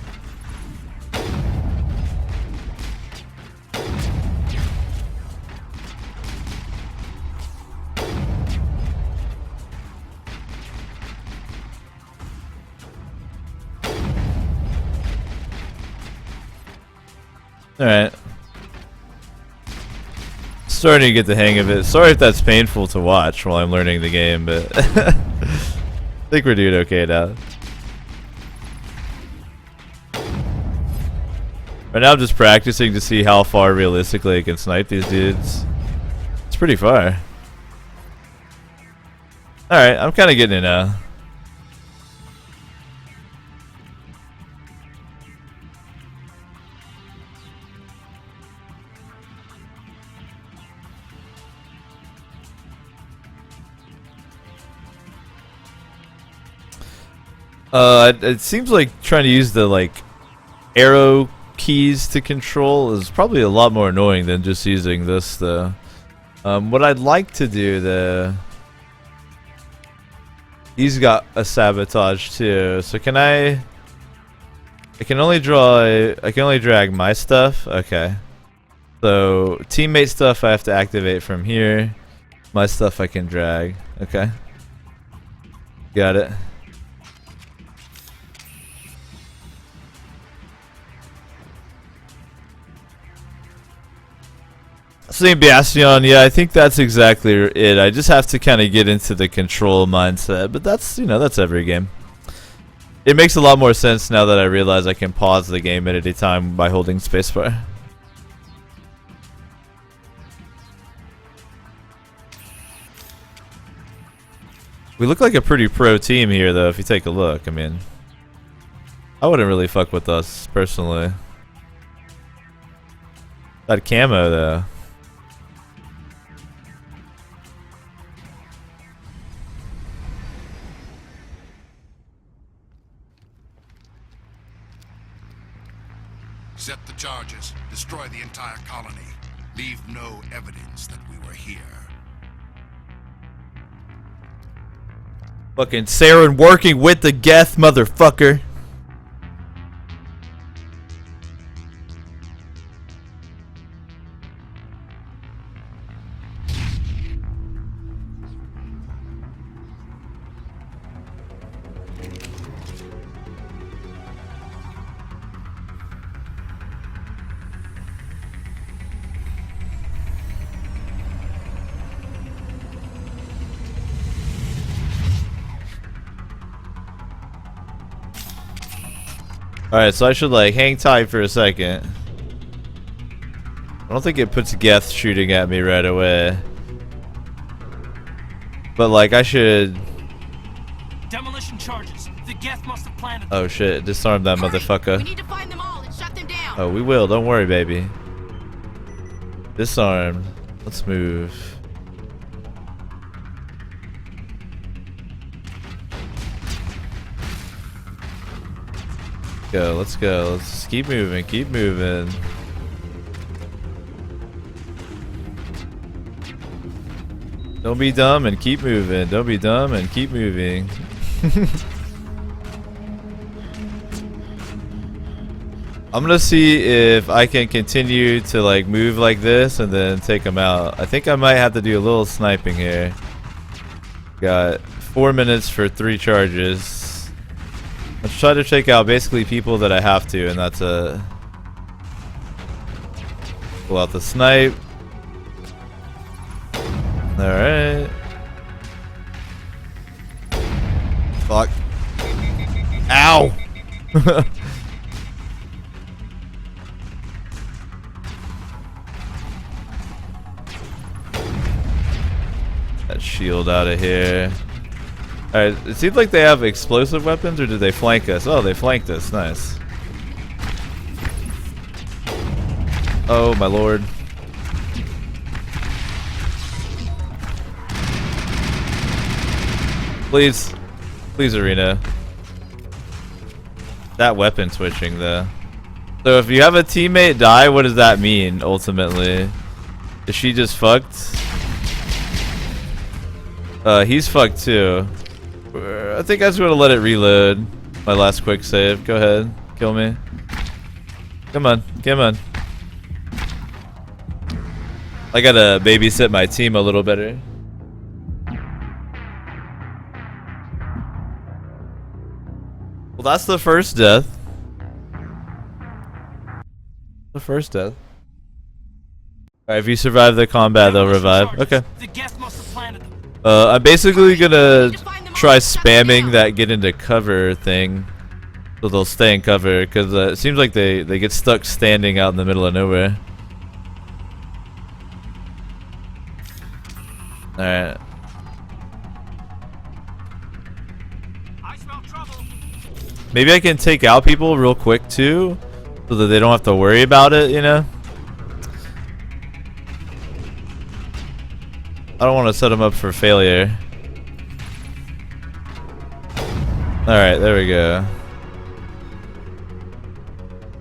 Alright. Starting to get the hang of it. Sorry if that's painful to watch while I'm learning the game, but I think we're doing okay now. Right now I'm just practicing to see how far realistically I can snipe these dudes. It's pretty far. Alright, I'm kind of getting it now. It seems like trying to use the like arrow keys to control is probably a lot more annoying than just using this though. What I'd like to do though, he's got a sabotage too. So can I can only drag my stuff. Okay. So teammate stuff I have to activate from here. My stuff I can drag. Okay. Got it. Same Bastion, yeah, I think that's exactly it. I just have to kind of get into the control mindset, but that's, you know, that's every game. It makes a lot more sense now that I realize I can pause the game at any time by holding spacebar. We look like a pretty pro team here, though, if you take a look. I mean, I wouldn't really fuck with us, personally. That camo, though. Set the charges. Destroy the entire colony. Leave no evidence that we were here. Fucking Saren working with the Geth, motherfucker. Alright, so I should like hang tight for a second. I don't think it puts Geth shooting at me right away. But like I should... Demolition charges. The Geth must have planted. Oh shit, disarm that motherfucker. We need to find them all and shut them down. Oh, we will, don't worry, baby. Disarmed. Let's move. Let's go. Let's keep moving. Keep moving. Don't be dumb and keep moving. Don't be dumb and keep moving. I'm gonna see if I can continue to like move like this and then take them out. I think I might have to do a little sniping here. Got 4 minutes for 3 charges. Let's try to take out basically people that I have to, and that's a pull out the snipe. Alright. Fuck. Ow! That shield out of here. Alright, it seems like they have explosive weapons, or did they flank us? Oh, they flanked us. Nice. Oh, my lord. Please. Please, Arena. That weapon switching, though. So if you have a teammate die, what does that mean, ultimately? Is she just fucked? He's fucked, too. I think I just want to let it reload. My last quick save. Go ahead. Kill me. Come on. Come on. I gotta babysit my team a little better. Well, that's the first death. The first death. Alright, if you survive the combat, they'll revive. Okay. The guest must have planted them. I'm basically gonna try spamming that get into cover thing. So they'll stay in cover, because it seems like they get stuck standing out in the middle of nowhere. Alright. Maybe I can take out people real quick too, so that they don't have to worry about it, you know? I don't want to set them up for failure. Alright, there we go.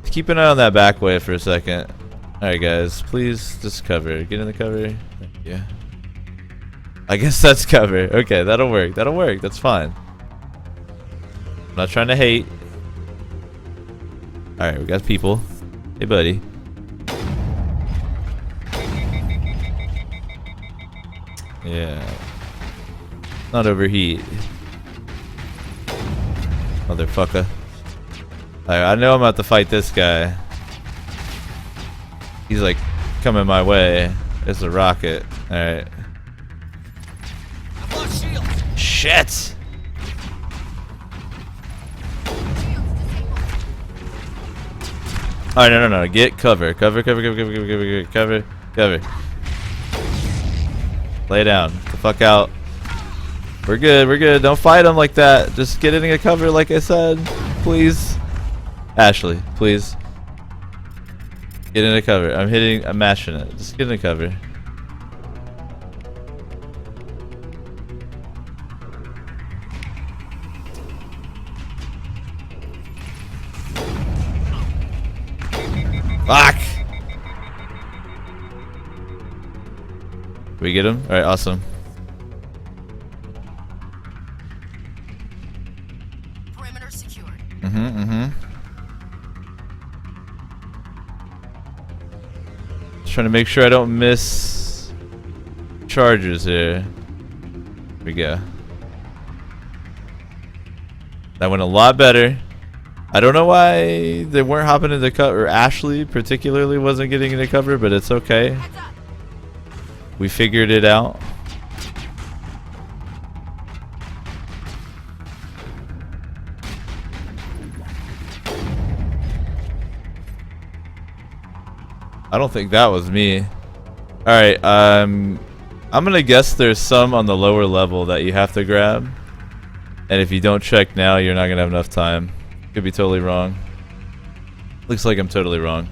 Keep an eye on that back way for a second. Alright guys, please just cover. Get in the cover. Thank you. I guess that's cover. Okay, that'll work. That'll work. That's fine. I'm not trying to hate. Alright, we got people. Hey buddy. Yeah. Not overheat. Motherfucker. Alright, I know I'm about to fight this guy. He's like coming my way. It's a rocket. Alright. Shit! Alright, no. Get cover. Cover. Lay down. Get the fuck out. We're good. Don't fight him like that. Just get into cover like I said. Please. Ashley, please. Get into cover. I'm mashing it. Just get into cover. Fuck! We get him? Alright, awesome. Perimeter secured. Just trying to make sure I don't miss charges here. Here we go. That went a lot better. I don't know why they weren't hopping into cover, or Ashley particularly wasn't getting into cover, but it's okay. We figured it out. I don't think that was me. Alright, I'm gonna guess there's some on the lower level that you have to grab. And if you don't check now, you're not gonna have enough time. Could be totally wrong. Looks like I'm totally wrong.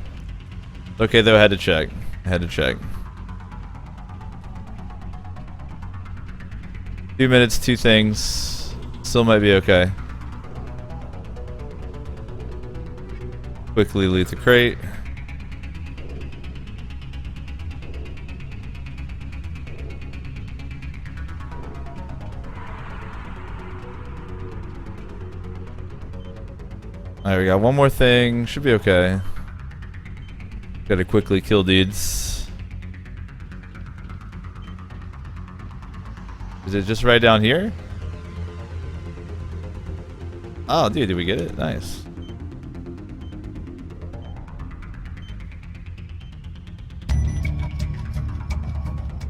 Okay though, I had to check. 2 minutes, 2 things. Still might be okay. Quickly loot the crate. Alright, we got one more thing. Should be okay. Gotta quickly kill dudes. Is it just right down here? Oh, dude, did we get it? Nice.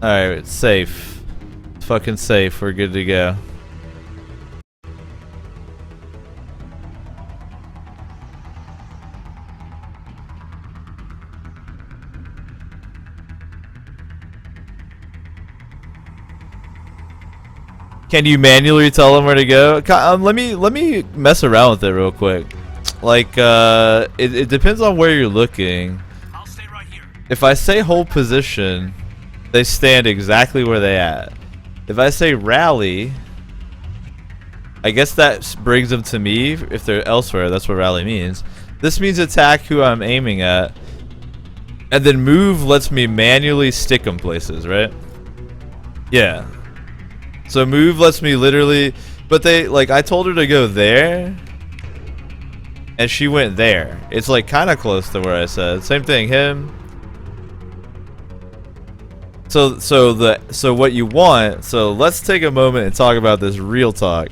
Alright, it's safe. It's fucking safe. We're good to go. Can you manually tell them where to go? Let me mess around with it real quick. Like, it depends on where you're looking. I'll stay right here. If I say hold position, they stand exactly where they at. If I say rally, I guess that brings them to me. If they're elsewhere, that's what rally means. This means attack who I'm aiming at. And then move lets me manually stick them places, right? Yeah. So move lets me literally, but they, like, I told her to go there, and she went there. It's like kind of close to where I said. Same thing, him. So what you want, so let's take a moment and talk about this real talk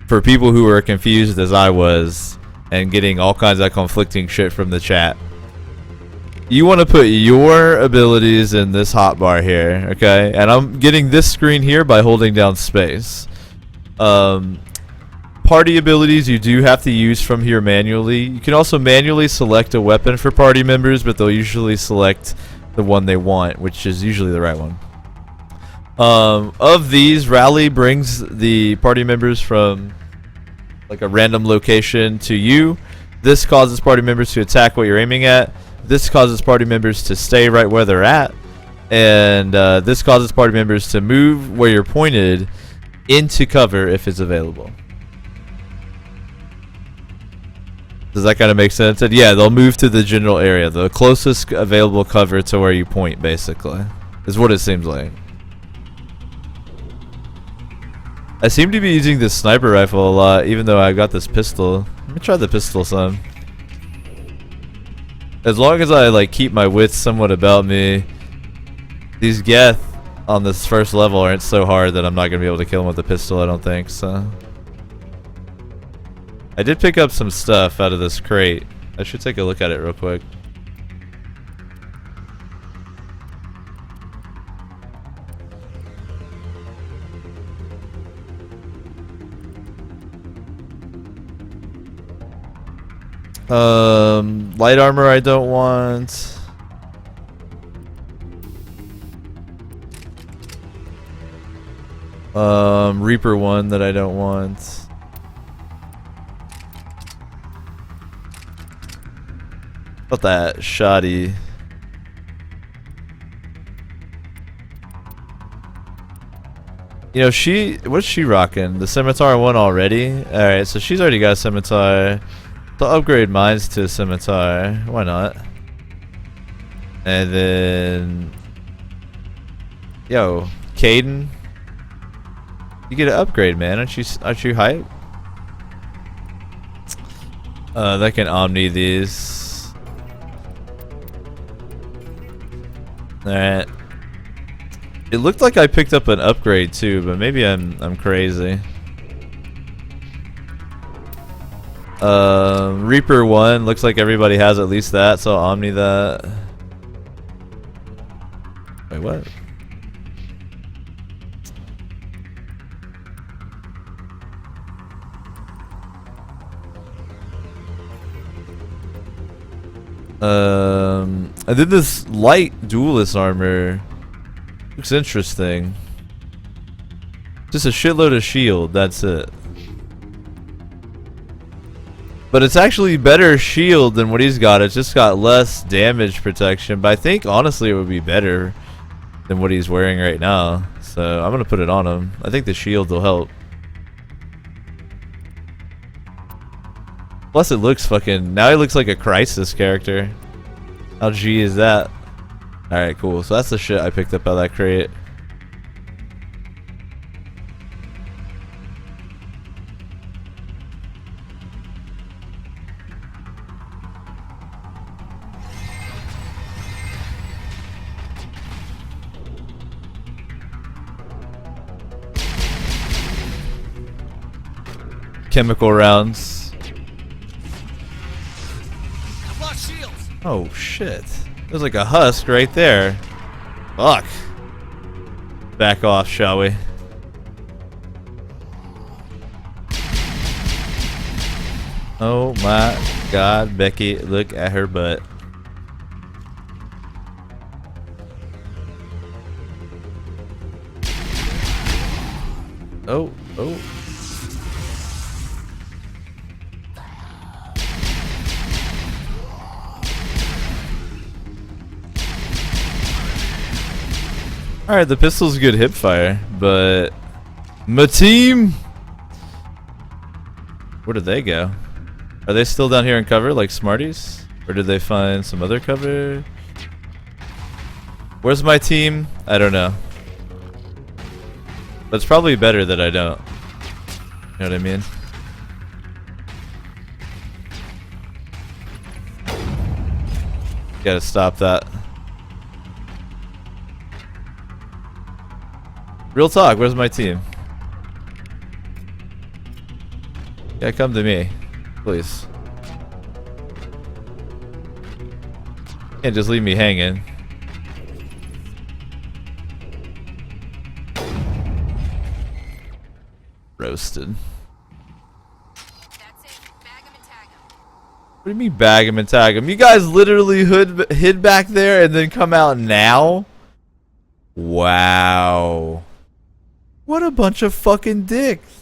for people who are confused as I was and getting all kinds of conflicting shit from the chat. You want to put your abilities in this hotbar here, okay? And I'm getting this screen here by holding down space. Party abilities you do have to use from here manually. You can also manually select a weapon for party members, but they'll usually select the one they want, which is usually the right one. Of these, rally brings the party members from like a random location to you. This causes party members to attack what you're aiming at. This causes party members to stay right where they're at, and this causes party members to move where you're pointed into cover if it's available. Does that kind of make sense? And yeah, they'll move to the general area, the closest available cover to where you point, basically, is what it seems like. I seem to be using this sniper rifle a lot, even though I got this pistol. Let me try the pistol some. As long as I like keep my wits somewhat about me, these Geth on this first level aren't so hard that I'm not gonna be able to kill them with a pistol, I don't think, so. I did pick up some stuff out of this crate. I should take a look at it real quick. Light armor I don't want. Reaper one that I don't want. About that shoddy. You know, what's she rocking? The scimitar one already? Alright, so she's already got a scimitar. I'll upgrade mines to a scimitar. Why not? And then, yo, Caden, you get an upgrade, man. Aren't you hype? That can omni these. Alright. It looked like I picked up an upgrade too, but maybe I'm crazy. Reaper 1 looks like everybody has at least that, so I'll omni that. Wait, what? And then this light duelist armor looks interesting. Just a shitload of shield, that's it. But it's actually better shield than what he's got. It's just got less damage protection. But I think, honestly, it would be better than what he's wearing right now. So I'm going to put it on him. I think the shield will help. Plus, it looks fucking... Now he looks like a Crisis character. How G is that? Alright, cool. So that's the shit I picked up out of that crate. chemical rounds. I've lost shields. Oh shit. There's like a husk right there. Fuck. Back off, shall we? Oh my god, Becky, look at her butt. Oh, oh. Alright, the pistol's good hip fire, but my team, where did they go? Are they still down here in cover like Smarties? Or did they find some other cover? Where's my team? I don't know. But it's probably better that I don't. You know what I mean? Gotta stop that. Real talk, where's my team? Yeah, come to me. Please. Can't just leave me hanging. Roasted. That's it. Bag 'em and tag 'em. What do you mean bag him and tag him? You guys literally hid back there and then come out now? Wow. What a bunch of fucking dicks.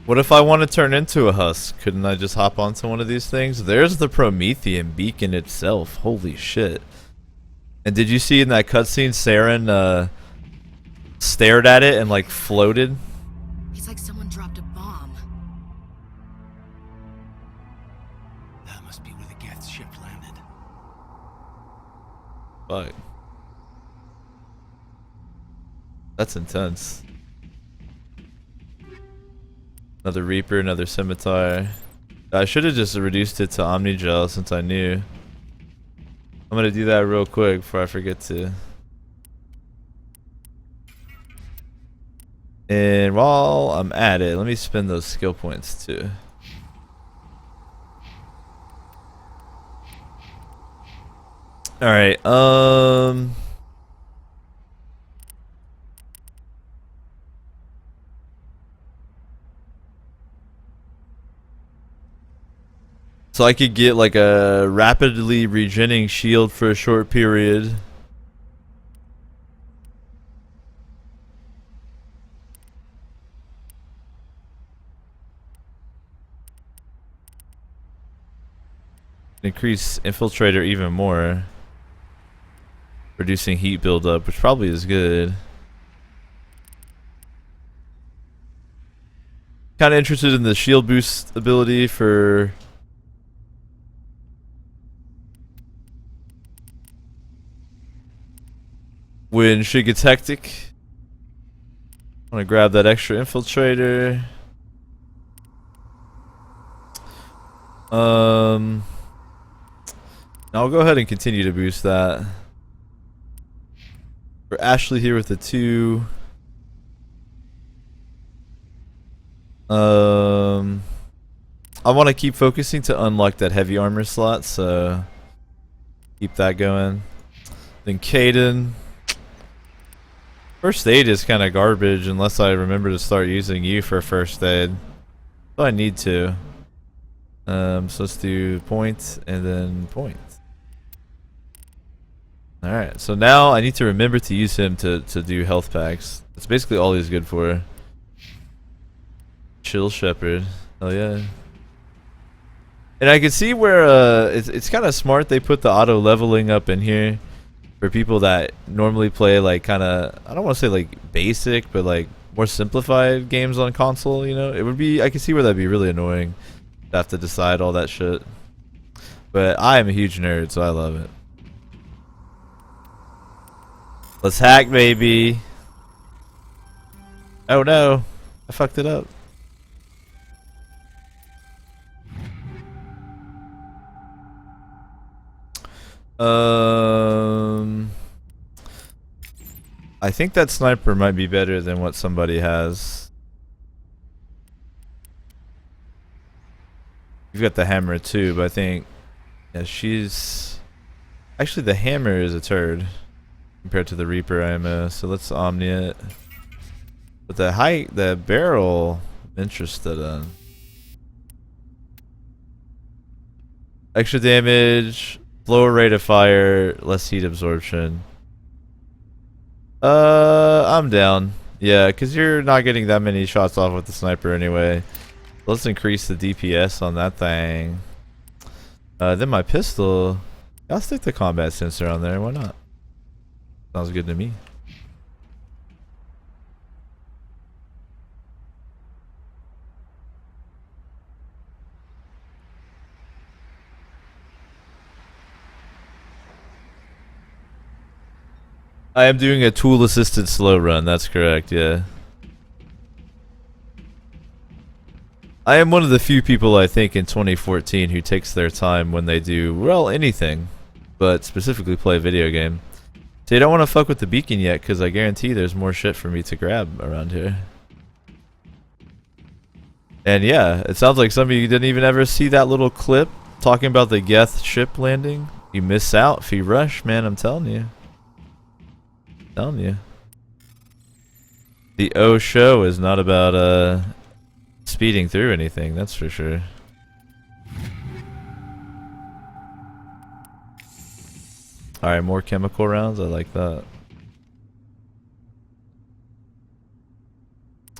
What if I want to turn into a husk? Couldn't I just hop onto one of these things? There's the Promethean beacon itself. Holy shit. And did you see in that cutscene Saren stared at it and like floated? It's like someone dropped a bomb. That must be where the Geth's ship landed. Fuck. That's intense. Another Reaper, another Scimitar. I should have just reduced it to Omnigel since I knew. I'm gonna do that real quick before I forget to. And while I'm at it, let me spend those skill points too. Alright, so I could get like a rapidly regenerating shield for a short period. Increase infiltrator even more. Reducing heat buildup, which probably is good. Kind of interested in the shield boost ability for when shit gets hectic. I want to grab that extra infiltrator. I'll go ahead and continue to boost that. For Ashley here with the 2. I want to keep focusing to unlock that heavy armor slot, so keep that going. Then Caden. First aid is kind of garbage unless I remember to start using you for first aid. So I need to. So let's do point and then point. Alright, so now I need to remember to use him to do health packs. That's basically all he's good for. Chill Shepherd. Hell yeah. And I can see where it's kind of smart they put the auto leveling up in here. for people that normally play like kind of, I don't want to say like basic, but like more simplified games on console, you know, it would be, I can see where that'd be really annoying to have to decide all that shit. But I am a huge nerd, so I love it. Let's hack, baby. Oh no, I fucked it up. I think that sniper might be better than what somebody has. You've got the hammer too, but I think, yeah, she's actually, the hammer is a turd compared to the Reaper ammo. So let's Omni it. But the barrel, I'm interested in. Extra damage, lower rate of fire, less heat absorption. I'm down. Yeah, because you're not getting that many shots off with the sniper anyway. Let's increase the DPS on that thing. Then my pistol, I'll stick the combat sensor on there. Why not? Sounds good to me. I am doing a tool assisted slow run, that's correct, yeah. I am one of the few people, I think, in 2014 who takes their time when they do, well, anything, but specifically play a video game. So you don't want to fuck with the beacon yet, because I guarantee there's more shit for me to grab around here. And yeah, it sounds like some of you didn't even ever see that little clip talking about the Geth ship landing. You miss out if you rush, man, I'm telling you. Telling you. The O show is not about speeding through anything, that's for sure. Alright, more chemical rounds, I like that.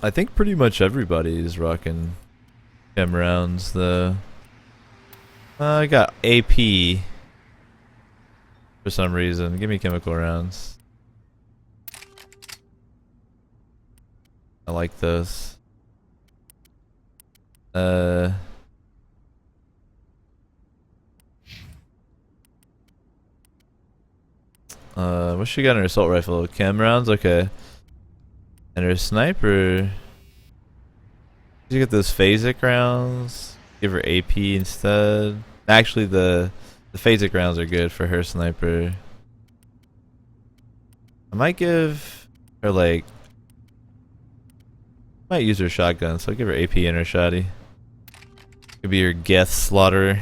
I think pretty much everybody is rocking chem rounds. I got AP for some reason. Give me chemical rounds. I like this. What she got in her assault rifle? Chem rounds? Okay. And her sniper, you get those phasic rounds. Give her AP instead. Actually, the phasic rounds are good for her sniper. I might give her like, might use her shotgun, so I'll give her AP in her shotty. Could be your Geth slaughterer.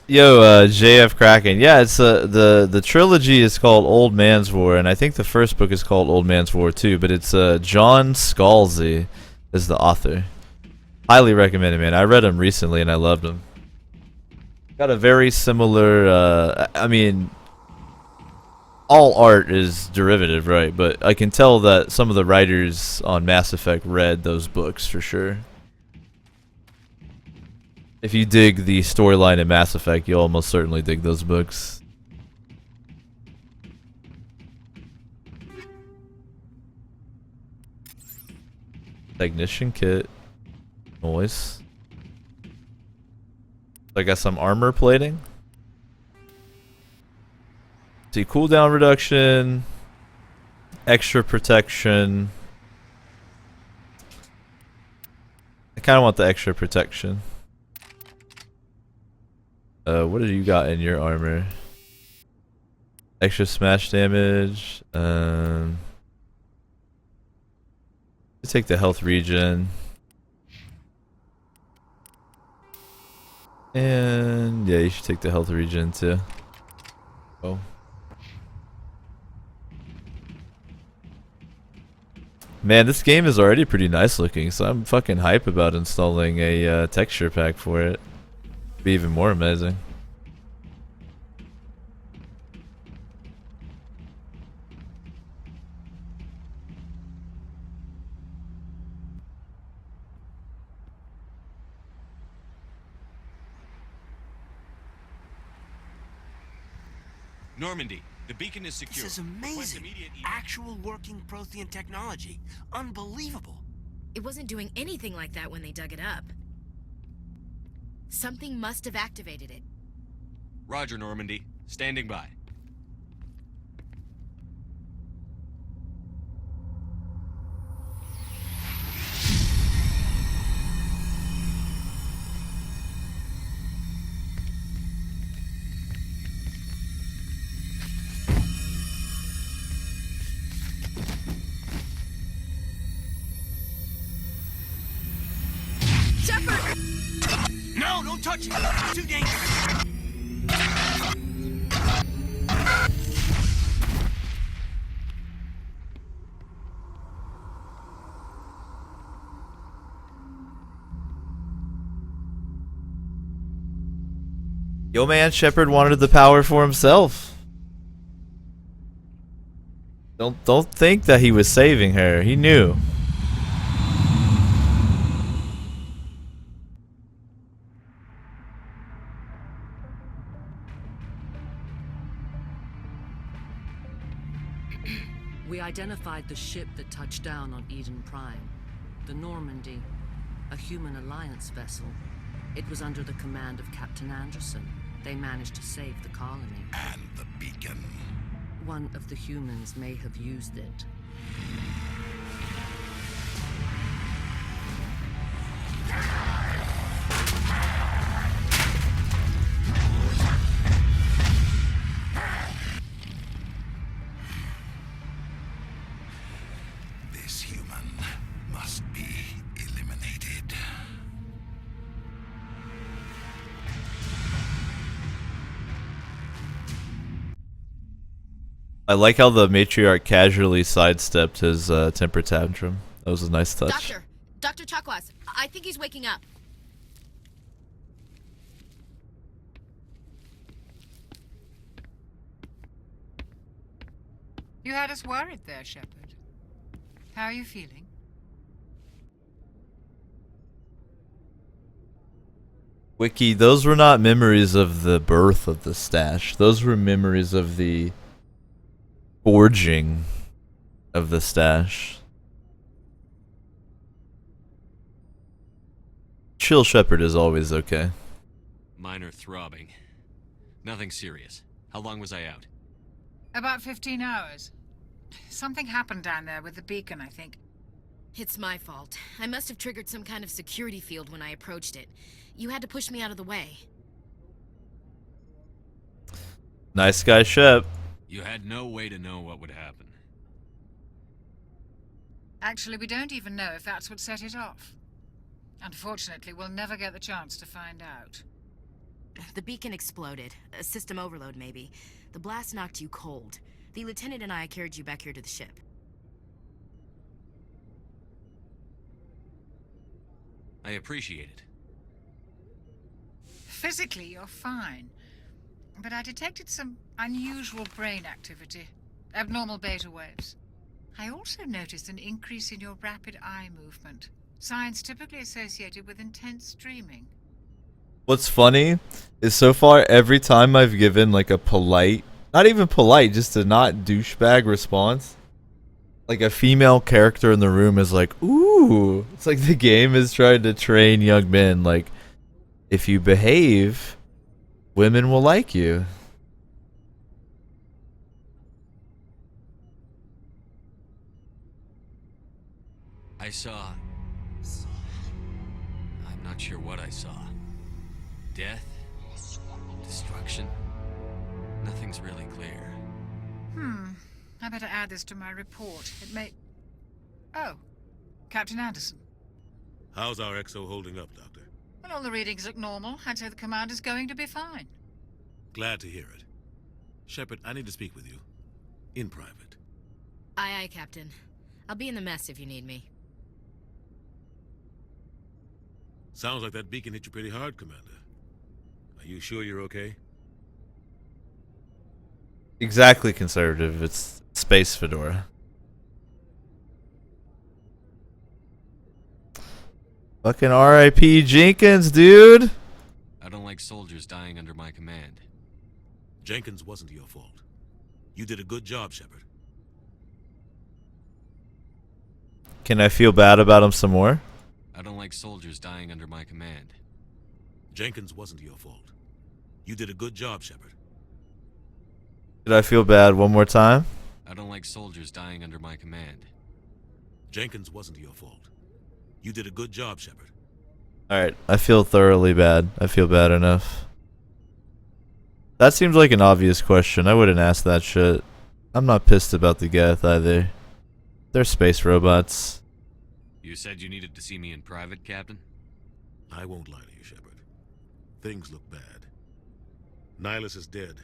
Yo, JF Kraken. Yeah, it's the trilogy is called Old Man's War, and I think the first book is called Old Man's War too. But it's John Scalzi is the author. Highly recommend it, man. I read him recently and I loved him. Got a very similar. I mean, all art is derivative, right? But I can tell that some of the writers on Mass Effect read those books for sure. If you dig the storyline in Mass Effect, you'll almost certainly dig those books. Technician kit. Nice. I got some armor plating. See, cooldown reduction. Extra protection. I kind of want the extra protection. What did you got in your armor? Extra smash damage. Take the health regen. And yeah, you should take the health regen too. Oh. Man, this game is already pretty nice looking, so I'm fucking hype about installing a texture pack for it. Be even more amazing. Normandy, the beacon is secure. This is Request amazing. immediate evac. Actual working Prothean technology. Unbelievable. It wasn't doing anything like that when they dug it up. Something must have activated it. Roger, Normandy. Standing by. Shepard! No, don't touch it. It's too dangerous. Yo, man, Shepard wanted the power for himself. Don't think that he was saving her. He knew. We identified the ship that touched down on Eden Prime. The Normandy, a human alliance vessel. It was under the command of Captain Anderson. They managed to save the colony. And the beacon. One of the humans may have used it. This human must be eliminated. I like how the matriarch casually sidestepped his temper tantrum. That was a nice touch. Dr. Chakwas, I think he's waking up. You had us worried there, Shepard. How are you feeling? Wiki, those were not memories of the birth of the stash. Those were memories of the forging of the stash. Chill Shepard is always okay. Minor throbbing. Nothing serious. How long was I out? About 15 hours. Something happened down there with the beacon, I think. It's my fault. I must have triggered some kind of security field when I approached it. You had to push me out of the way. Nice guy, Shep. You had no way to know what would happen. Actually, we don't even know if that's what set it off. Unfortunately, we'll never get the chance to find out. The beacon exploded. A system overload, maybe. The blast knocked you cold. The lieutenant and I carried you back here to the ship. I appreciate it. Physically, you're fine. But I detected some unusual brain activity. Abnormal beta waves. I also noticed an increase in your rapid eye movement. Signs typically associated with intense dreaming. What's funny is so far every time I've given like a polite, not even polite, just a not douchebag response, like a female character in the room is like, ooh. It's like the game is trying to train young men, like, if you behave, women will like you. I saw... I'm not sure what I saw. Death? Destruction? Nothing's really clear. I better add this to my report. It may... Oh, Captain Anderson. How's our XO holding up, Doctor? Well, all the readings look normal. I'd say the commander's going to be fine. Glad to hear it. Shepard, I need to speak with you. In private. Aye, aye, Captain. I'll be in the mess if you need me. Sounds like that beacon hit you pretty hard, Commander. Are you sure you're okay? Exactly, conservative. It's Space Fedora. Fucking R.I.P. Jenkins, dude. I don't like soldiers dying under my command. Jenkins wasn't your fault. You did a good job, Shepard. Can I feel bad about him some more? I don't like soldiers dying under my command. Jenkins wasn't your fault. You did a good job, Shepard. Did I feel bad one more time? I don't like soldiers dying under my command. Jenkins wasn't your fault. You did a good job, Shepard. Alright, I feel thoroughly bad. I feel bad enough. That seems like an obvious question. I wouldn't ask that shit. I'm not pissed about the Geth either. They're space robots. You said you needed to see me in private, Captain? I won't lie to you, Shepard. Things look bad. Nihilus is dead.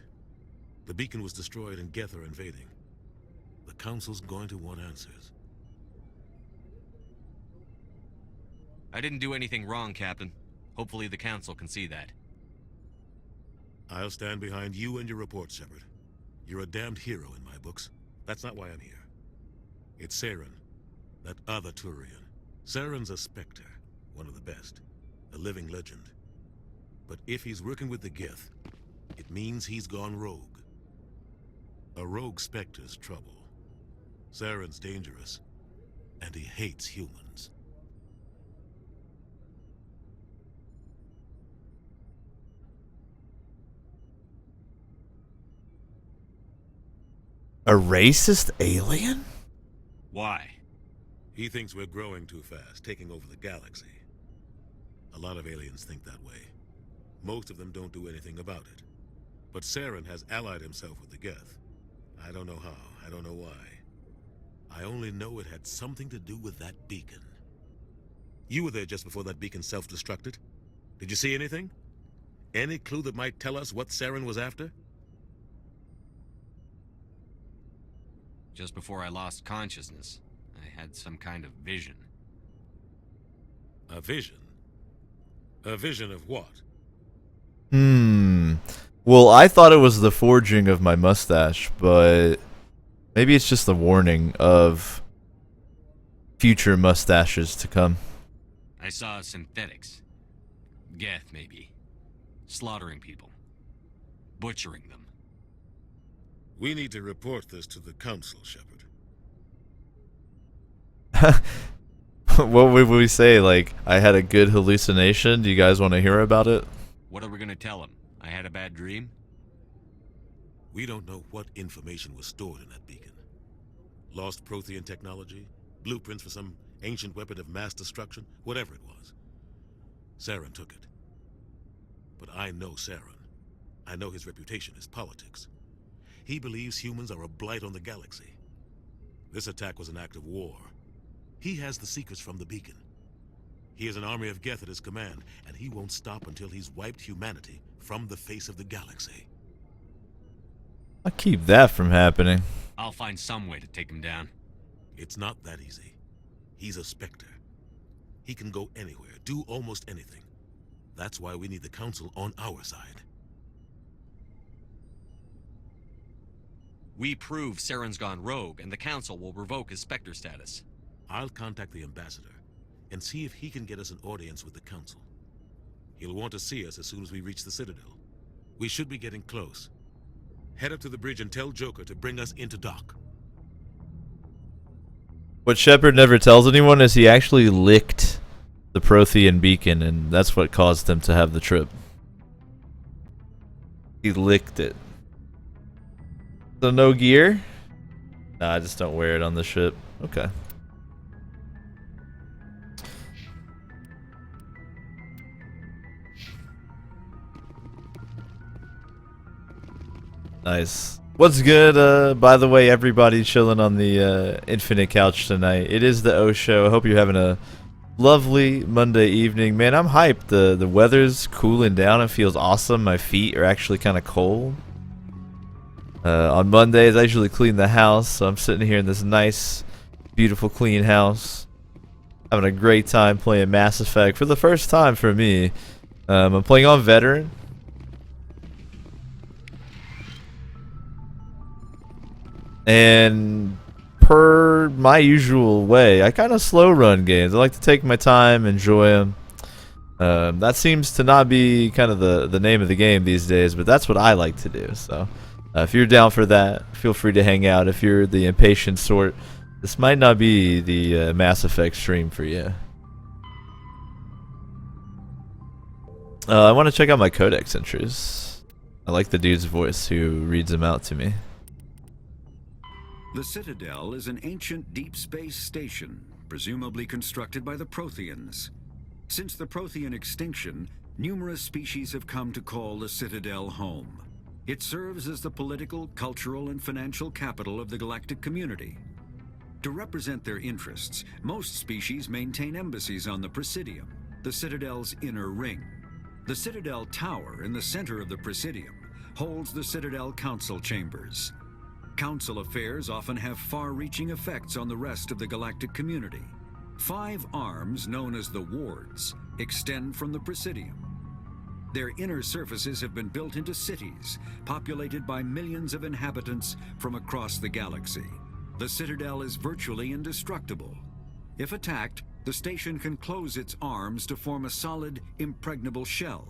The beacon was destroyed and Geth are invading. The Council's going to want answers. I didn't do anything wrong, Captain. Hopefully the Council can see that. I'll stand behind you and your report, Shepard. You're a damned hero in my books. That's not why I'm here. It's Saren, that other Turian. Saren's a Spectre, one of the best. A living legend. But if he's working with the Geth, it means he's gone rogue. A rogue Spectre's trouble. Saren's dangerous, and he hates humans. A racist alien? Why? He thinks we're growing too fast, taking over the galaxy. A lot of aliens think that way. Most of them don't do anything about it. But Saren has allied himself with the Geth. I don't know how, I don't know why. I only know it had something to do with that beacon. You were there just before that beacon self-destructed. Did you see anything? Any clue that might tell us what Saren was after? Just before I lost consciousness, I had some kind of vision. A vision? A vision of what? Well, I thought it was the forging of my mustache, but maybe it's just the warning of future mustaches to come. I saw synthetics. Geth, maybe. Slaughtering people. Butchering them. We need to report this to the Council, Shepard. What would we say? Like, I had a good hallucination? Do you guys want to hear about it? What are we gonna tell them? I had a bad dream? We don't know what information was stored in that beacon. Lost Prothean technology? Blueprints for some ancient weapon of mass destruction? Whatever it was. Saren took it. But I know Saren. I know his reputation is politics. He believes humans are a blight on the galaxy. This attack was an act of war. He has the secrets from the beacon. He has an army of Geth at his command, and he won't stop until he's wiped humanity from the face of the galaxy. I'll keep that from happening. I'll find some way to take him down. It's not that easy. He's a Spectre. He can go anywhere, do almost anything. That's why we need the Council on our side. We prove Saren's gone rogue, and the Council will revoke his Spectre status. I'll contact the Ambassador and see if he can get us an audience with the Council. He'll want to see us as soon as we reach the Citadel. We should be getting close. Head up to the bridge and tell Joker to bring us into dock. What Shepard never tells anyone is he actually licked the Prothean beacon, and that's what caused him to have the trip. He licked it. So no gear? Nah, I just don't wear it on the ship. Okay. Nice. What's good? By the way, everybody chilling on the Infinite Couch tonight. It is the O Show. I hope you're having a lovely Monday evening. Man, I'm hyped. The weather's cooling down. It feels awesome. My feet are actually kind of cold. On Mondays, I usually clean the house, so I'm sitting here in this nice, beautiful, clean house. Having a great time playing Mass Effect for the first time for me. I'm playing on Veteran. And per my usual way, I kind of slow run games. I like to take my time, enjoy them. That seems to not be kind of the name of the game these days, but that's what I like to do. So If you're down for that, feel free to hang out. If you're the impatient sort, this might not be the Mass Effect stream for you. I want to check out my codex entries. I like the dude's voice who reads them out to me. The Citadel is an ancient deep space station, presumably constructed by the Protheans. Since the Prothean extinction, numerous species have come to call the Citadel home. It serves as the political, cultural, and financial capital of the galactic community. To represent their interests, most species maintain embassies on the Presidium, the Citadel's inner ring. The Citadel Tower in the center of the Presidium holds the Citadel Council Chambers. Council affairs often have far-reaching effects on the rest of the galactic community. 5 arms, known as the Wards, extend from the Presidium. Their inner surfaces have been built into cities, populated by millions of inhabitants from across the galaxy. The Citadel is virtually indestructible. If attacked, the station can close its arms to form a solid, impregnable shell.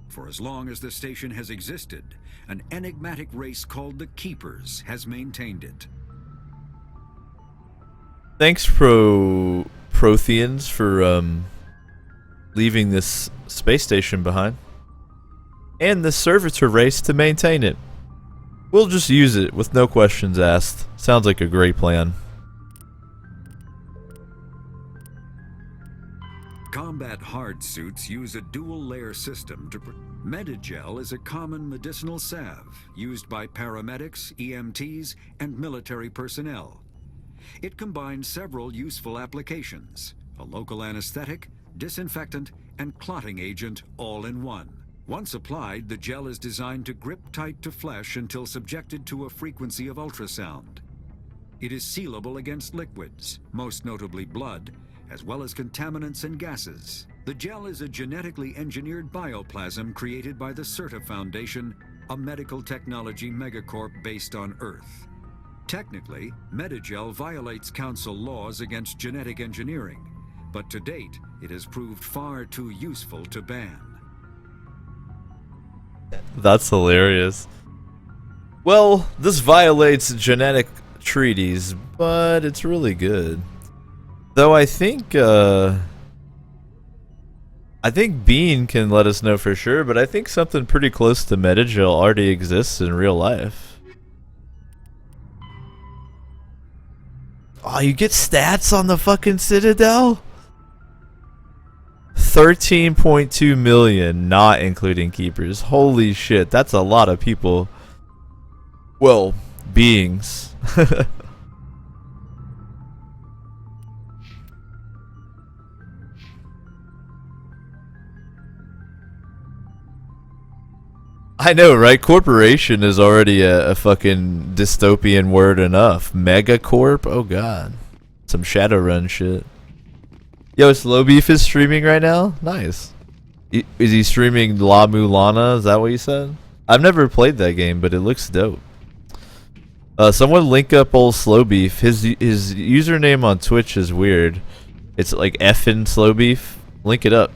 For as long as the station has existed, an enigmatic race called the Keepers has maintained it. Thanks, Protheans, for leaving this space station behind. And the servitor race to maintain it. We'll just use it with no questions asked. Sounds like a great plan. Combat hard suits use a dual-layer system to... Medigel is a common medicinal salve used by paramedics, EMTs, and military personnel. It combines several useful applications: a local anesthetic, disinfectant, and clotting agent all in one. Once applied, the gel is designed to grip tight to flesh until subjected to a frequency of ultrasound. It is sealable against liquids, most notably blood, as well as contaminants and gases. The gel is a genetically engineered bioplasm created by the CERTA Foundation, a medical technology megacorp based on Earth. Technically, Medigel violates Council laws against genetic engineering, but to date, it has proved far too useful to ban. That's hilarious. Well, this violates genetic treaties, but it's really good. Though I think Bean can let us know for sure, but I think something pretty close to Medigel already exists in real life. Oh, you get stats on the fucking Citadel? 13.2 million, not including keepers. Holy shit, that's a lot of people. Well, beings. I know, right? Corporation is already a fucking dystopian word enough. Megacorp? Oh god. Some Shadowrun shit. Yo, Slow Beef is streaming right now? Nice. Is he streaming La Mulana? Is that what you said? I've never played that game, but it looks dope. Someone link up old Slow Beef. His username on Twitch is weird. It's like effin' Slow Beef. Link it up.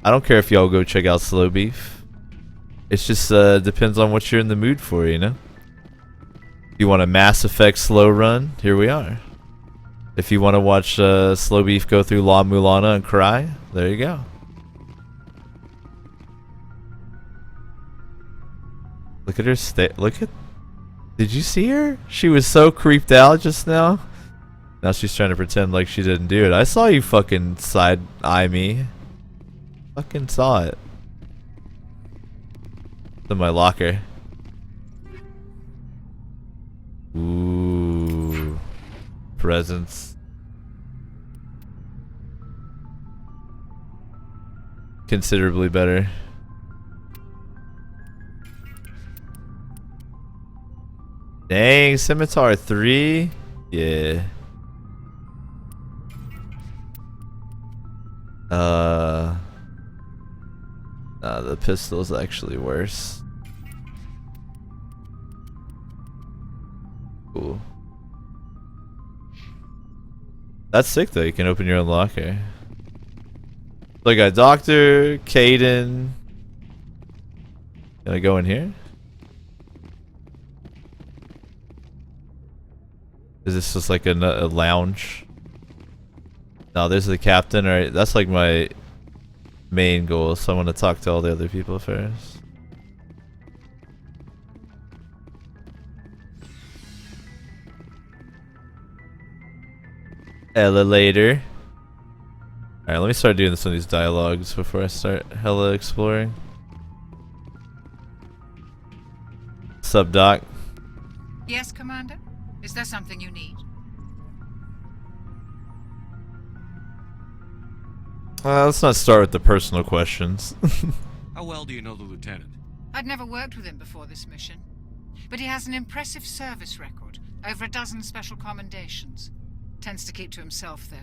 I don't care if y'all go check out Slow Beef. It's just depends on what you're in the mood for, you know? If you want a Mass Effect slow run, here we are. If you want to watch Slow Beef go through La Mulana and cry, there you go. Look at her look at... Did you see her? She was so creeped out just now. Now she's trying to pretend like she didn't do it. I saw you fucking side-eye me. Fucking saw it. It's in my locker. Ooh. Presents. Considerably better. Dang, Scimitar 3? Yeah. Nah, the pistol's actually worse. Cool. That's sick though, you can open your own locker. So I got Doctor, Caden. Can I go in here? Is this just like a lounge? No, there's the captain. Alright, that's like my main goal. So I want to talk to all the other people first. Elevator. Alright, let me start doing some of these dialogues before I start hella exploring. Sup, Doc? Yes, Commander? Is there something you need? Let's not start with the personal questions. How well do you know the lieutenant? I'd never worked with him before this mission. But he has an impressive service record. Over a dozen special commendations. Tends to keep to himself, though.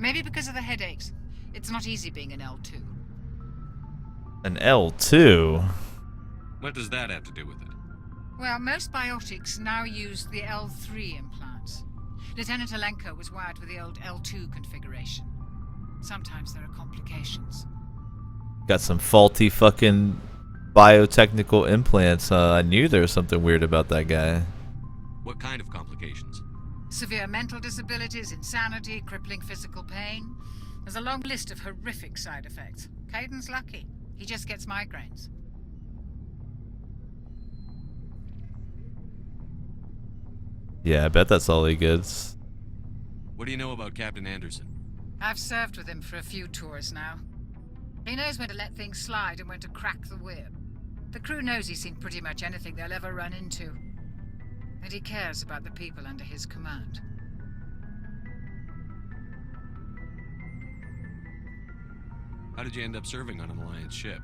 Maybe because of the headaches. It's not easy being an L2. An L2? What does that have to do with it? Well, most biotics now use the L3 implants. Lieutenant Alenko was wired with the old L2 configuration. Sometimes there are complications. Got some faulty fucking biotechnical implants. I knew there was something weird about that guy. What kind of complications? Severe mental disabilities, insanity, crippling physical pain. There's a long list of horrific side effects. Caden's lucky. He just gets migraines. Yeah, I bet that's all he gets. What do you know about Captain Anderson? I've served with him for a few tours now. He knows when to let things slide and when to crack the whip. The crew knows he's seen pretty much anything they'll ever run into. And he cares about the people under his command. How did you end up serving on an Alliance ship?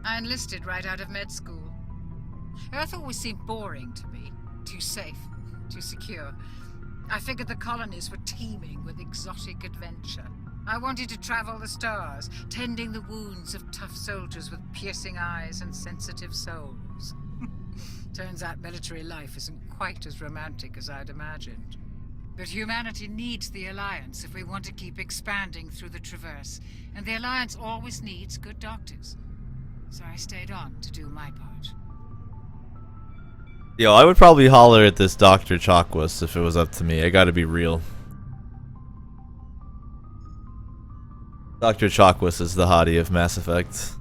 I enlisted right out of med school. Earth always seemed boring to me. Too safe, too secure. I figured the colonies were teeming with exotic adventure. I wanted to travel the stars, tending the wounds of tough soldiers with piercing eyes and sensitive souls. Turns out military life isn't quite as romantic as I'd imagined. But humanity needs the Alliance if we want to keep expanding through the Traverse, and the Alliance always needs good doctors. So I stayed on to do my part. Yo, I would probably holler at this Dr. Chakwas if it was up to me. I gotta be real. Dr. Chakwas is the hottie of Mass Effect.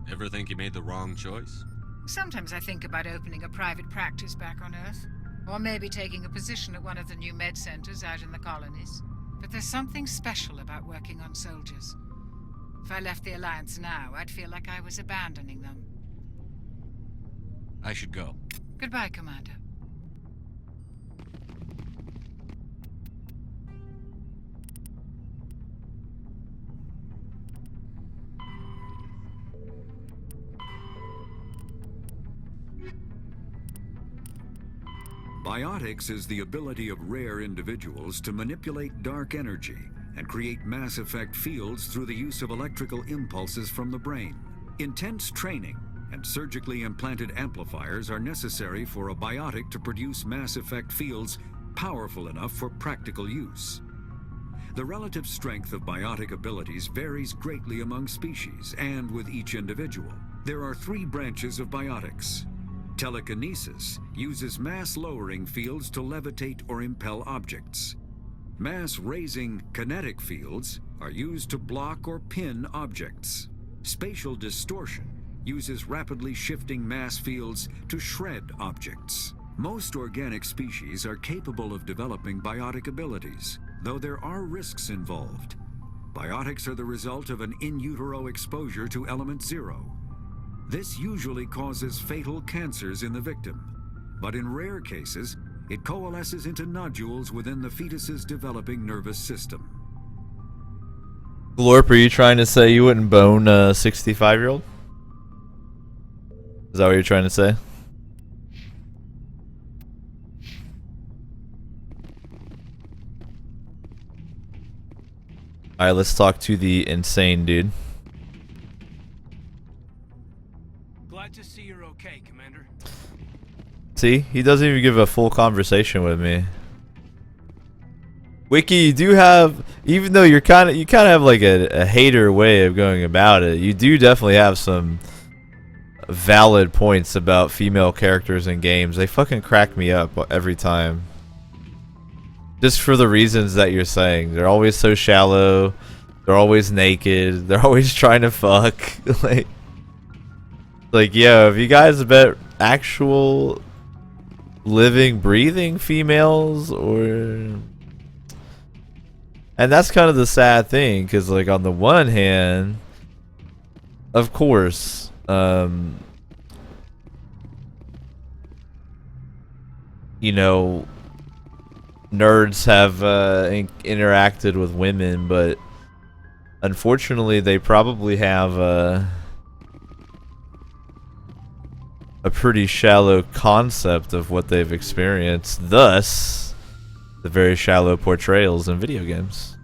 Ever think you made the wrong choice? Sometimes I think about opening a private practice back on Earth. Or maybe taking a position at one of the new med centers out in the colonies. But there's something special about working on soldiers. If I left the Alliance now, I'd feel like I was abandoning them. I should go. Goodbye, Commander. Biotics is the ability of rare individuals to manipulate dark energy and create mass effect fields through the use of electrical impulses from the brain. Intense training and surgically implanted amplifiers are necessary for a biotic to produce mass effect fields powerful enough for practical use. The relative strength of biotic abilities varies greatly among species and with each individual. There are 3 branches of biotics. Telekinesis uses mass-lowering fields to levitate or impel objects. Mass-raising kinetic fields are used to block or pin objects. Spatial distortion uses rapidly shifting mass fields to shred objects. Most organic species are capable of developing biotic abilities, though there are risks involved. Biotics are the result of an in utero exposure to element 0. This usually causes fatal cancers in the victim, but in rare cases, it coalesces into nodules within the fetus's developing nervous system. Glorp, are you trying to say you wouldn't bone a 65-year-old? Is that what you're trying to say? Alright, let's talk to the insane dude. Glad to see you're okay, Commander. See? He doesn't even give a full conversation with me. Wiki, you do have, even though you kind of have like a hater way of going about it, you do definitely have some valid points about female characters in games. They fucking crack me up every time. Just for the reasons that you're saying. They're always so shallow. They're always naked. They're always trying to fuck. like, yo, if you guys met actual living, breathing females, or... And that's kind of the sad thing, because, like, on the one hand, of course, you know, nerds have interacted with women, but unfortunately, they probably have a pretty shallow concept of what they've experienced. Thus, the very shallow portrayals in video games.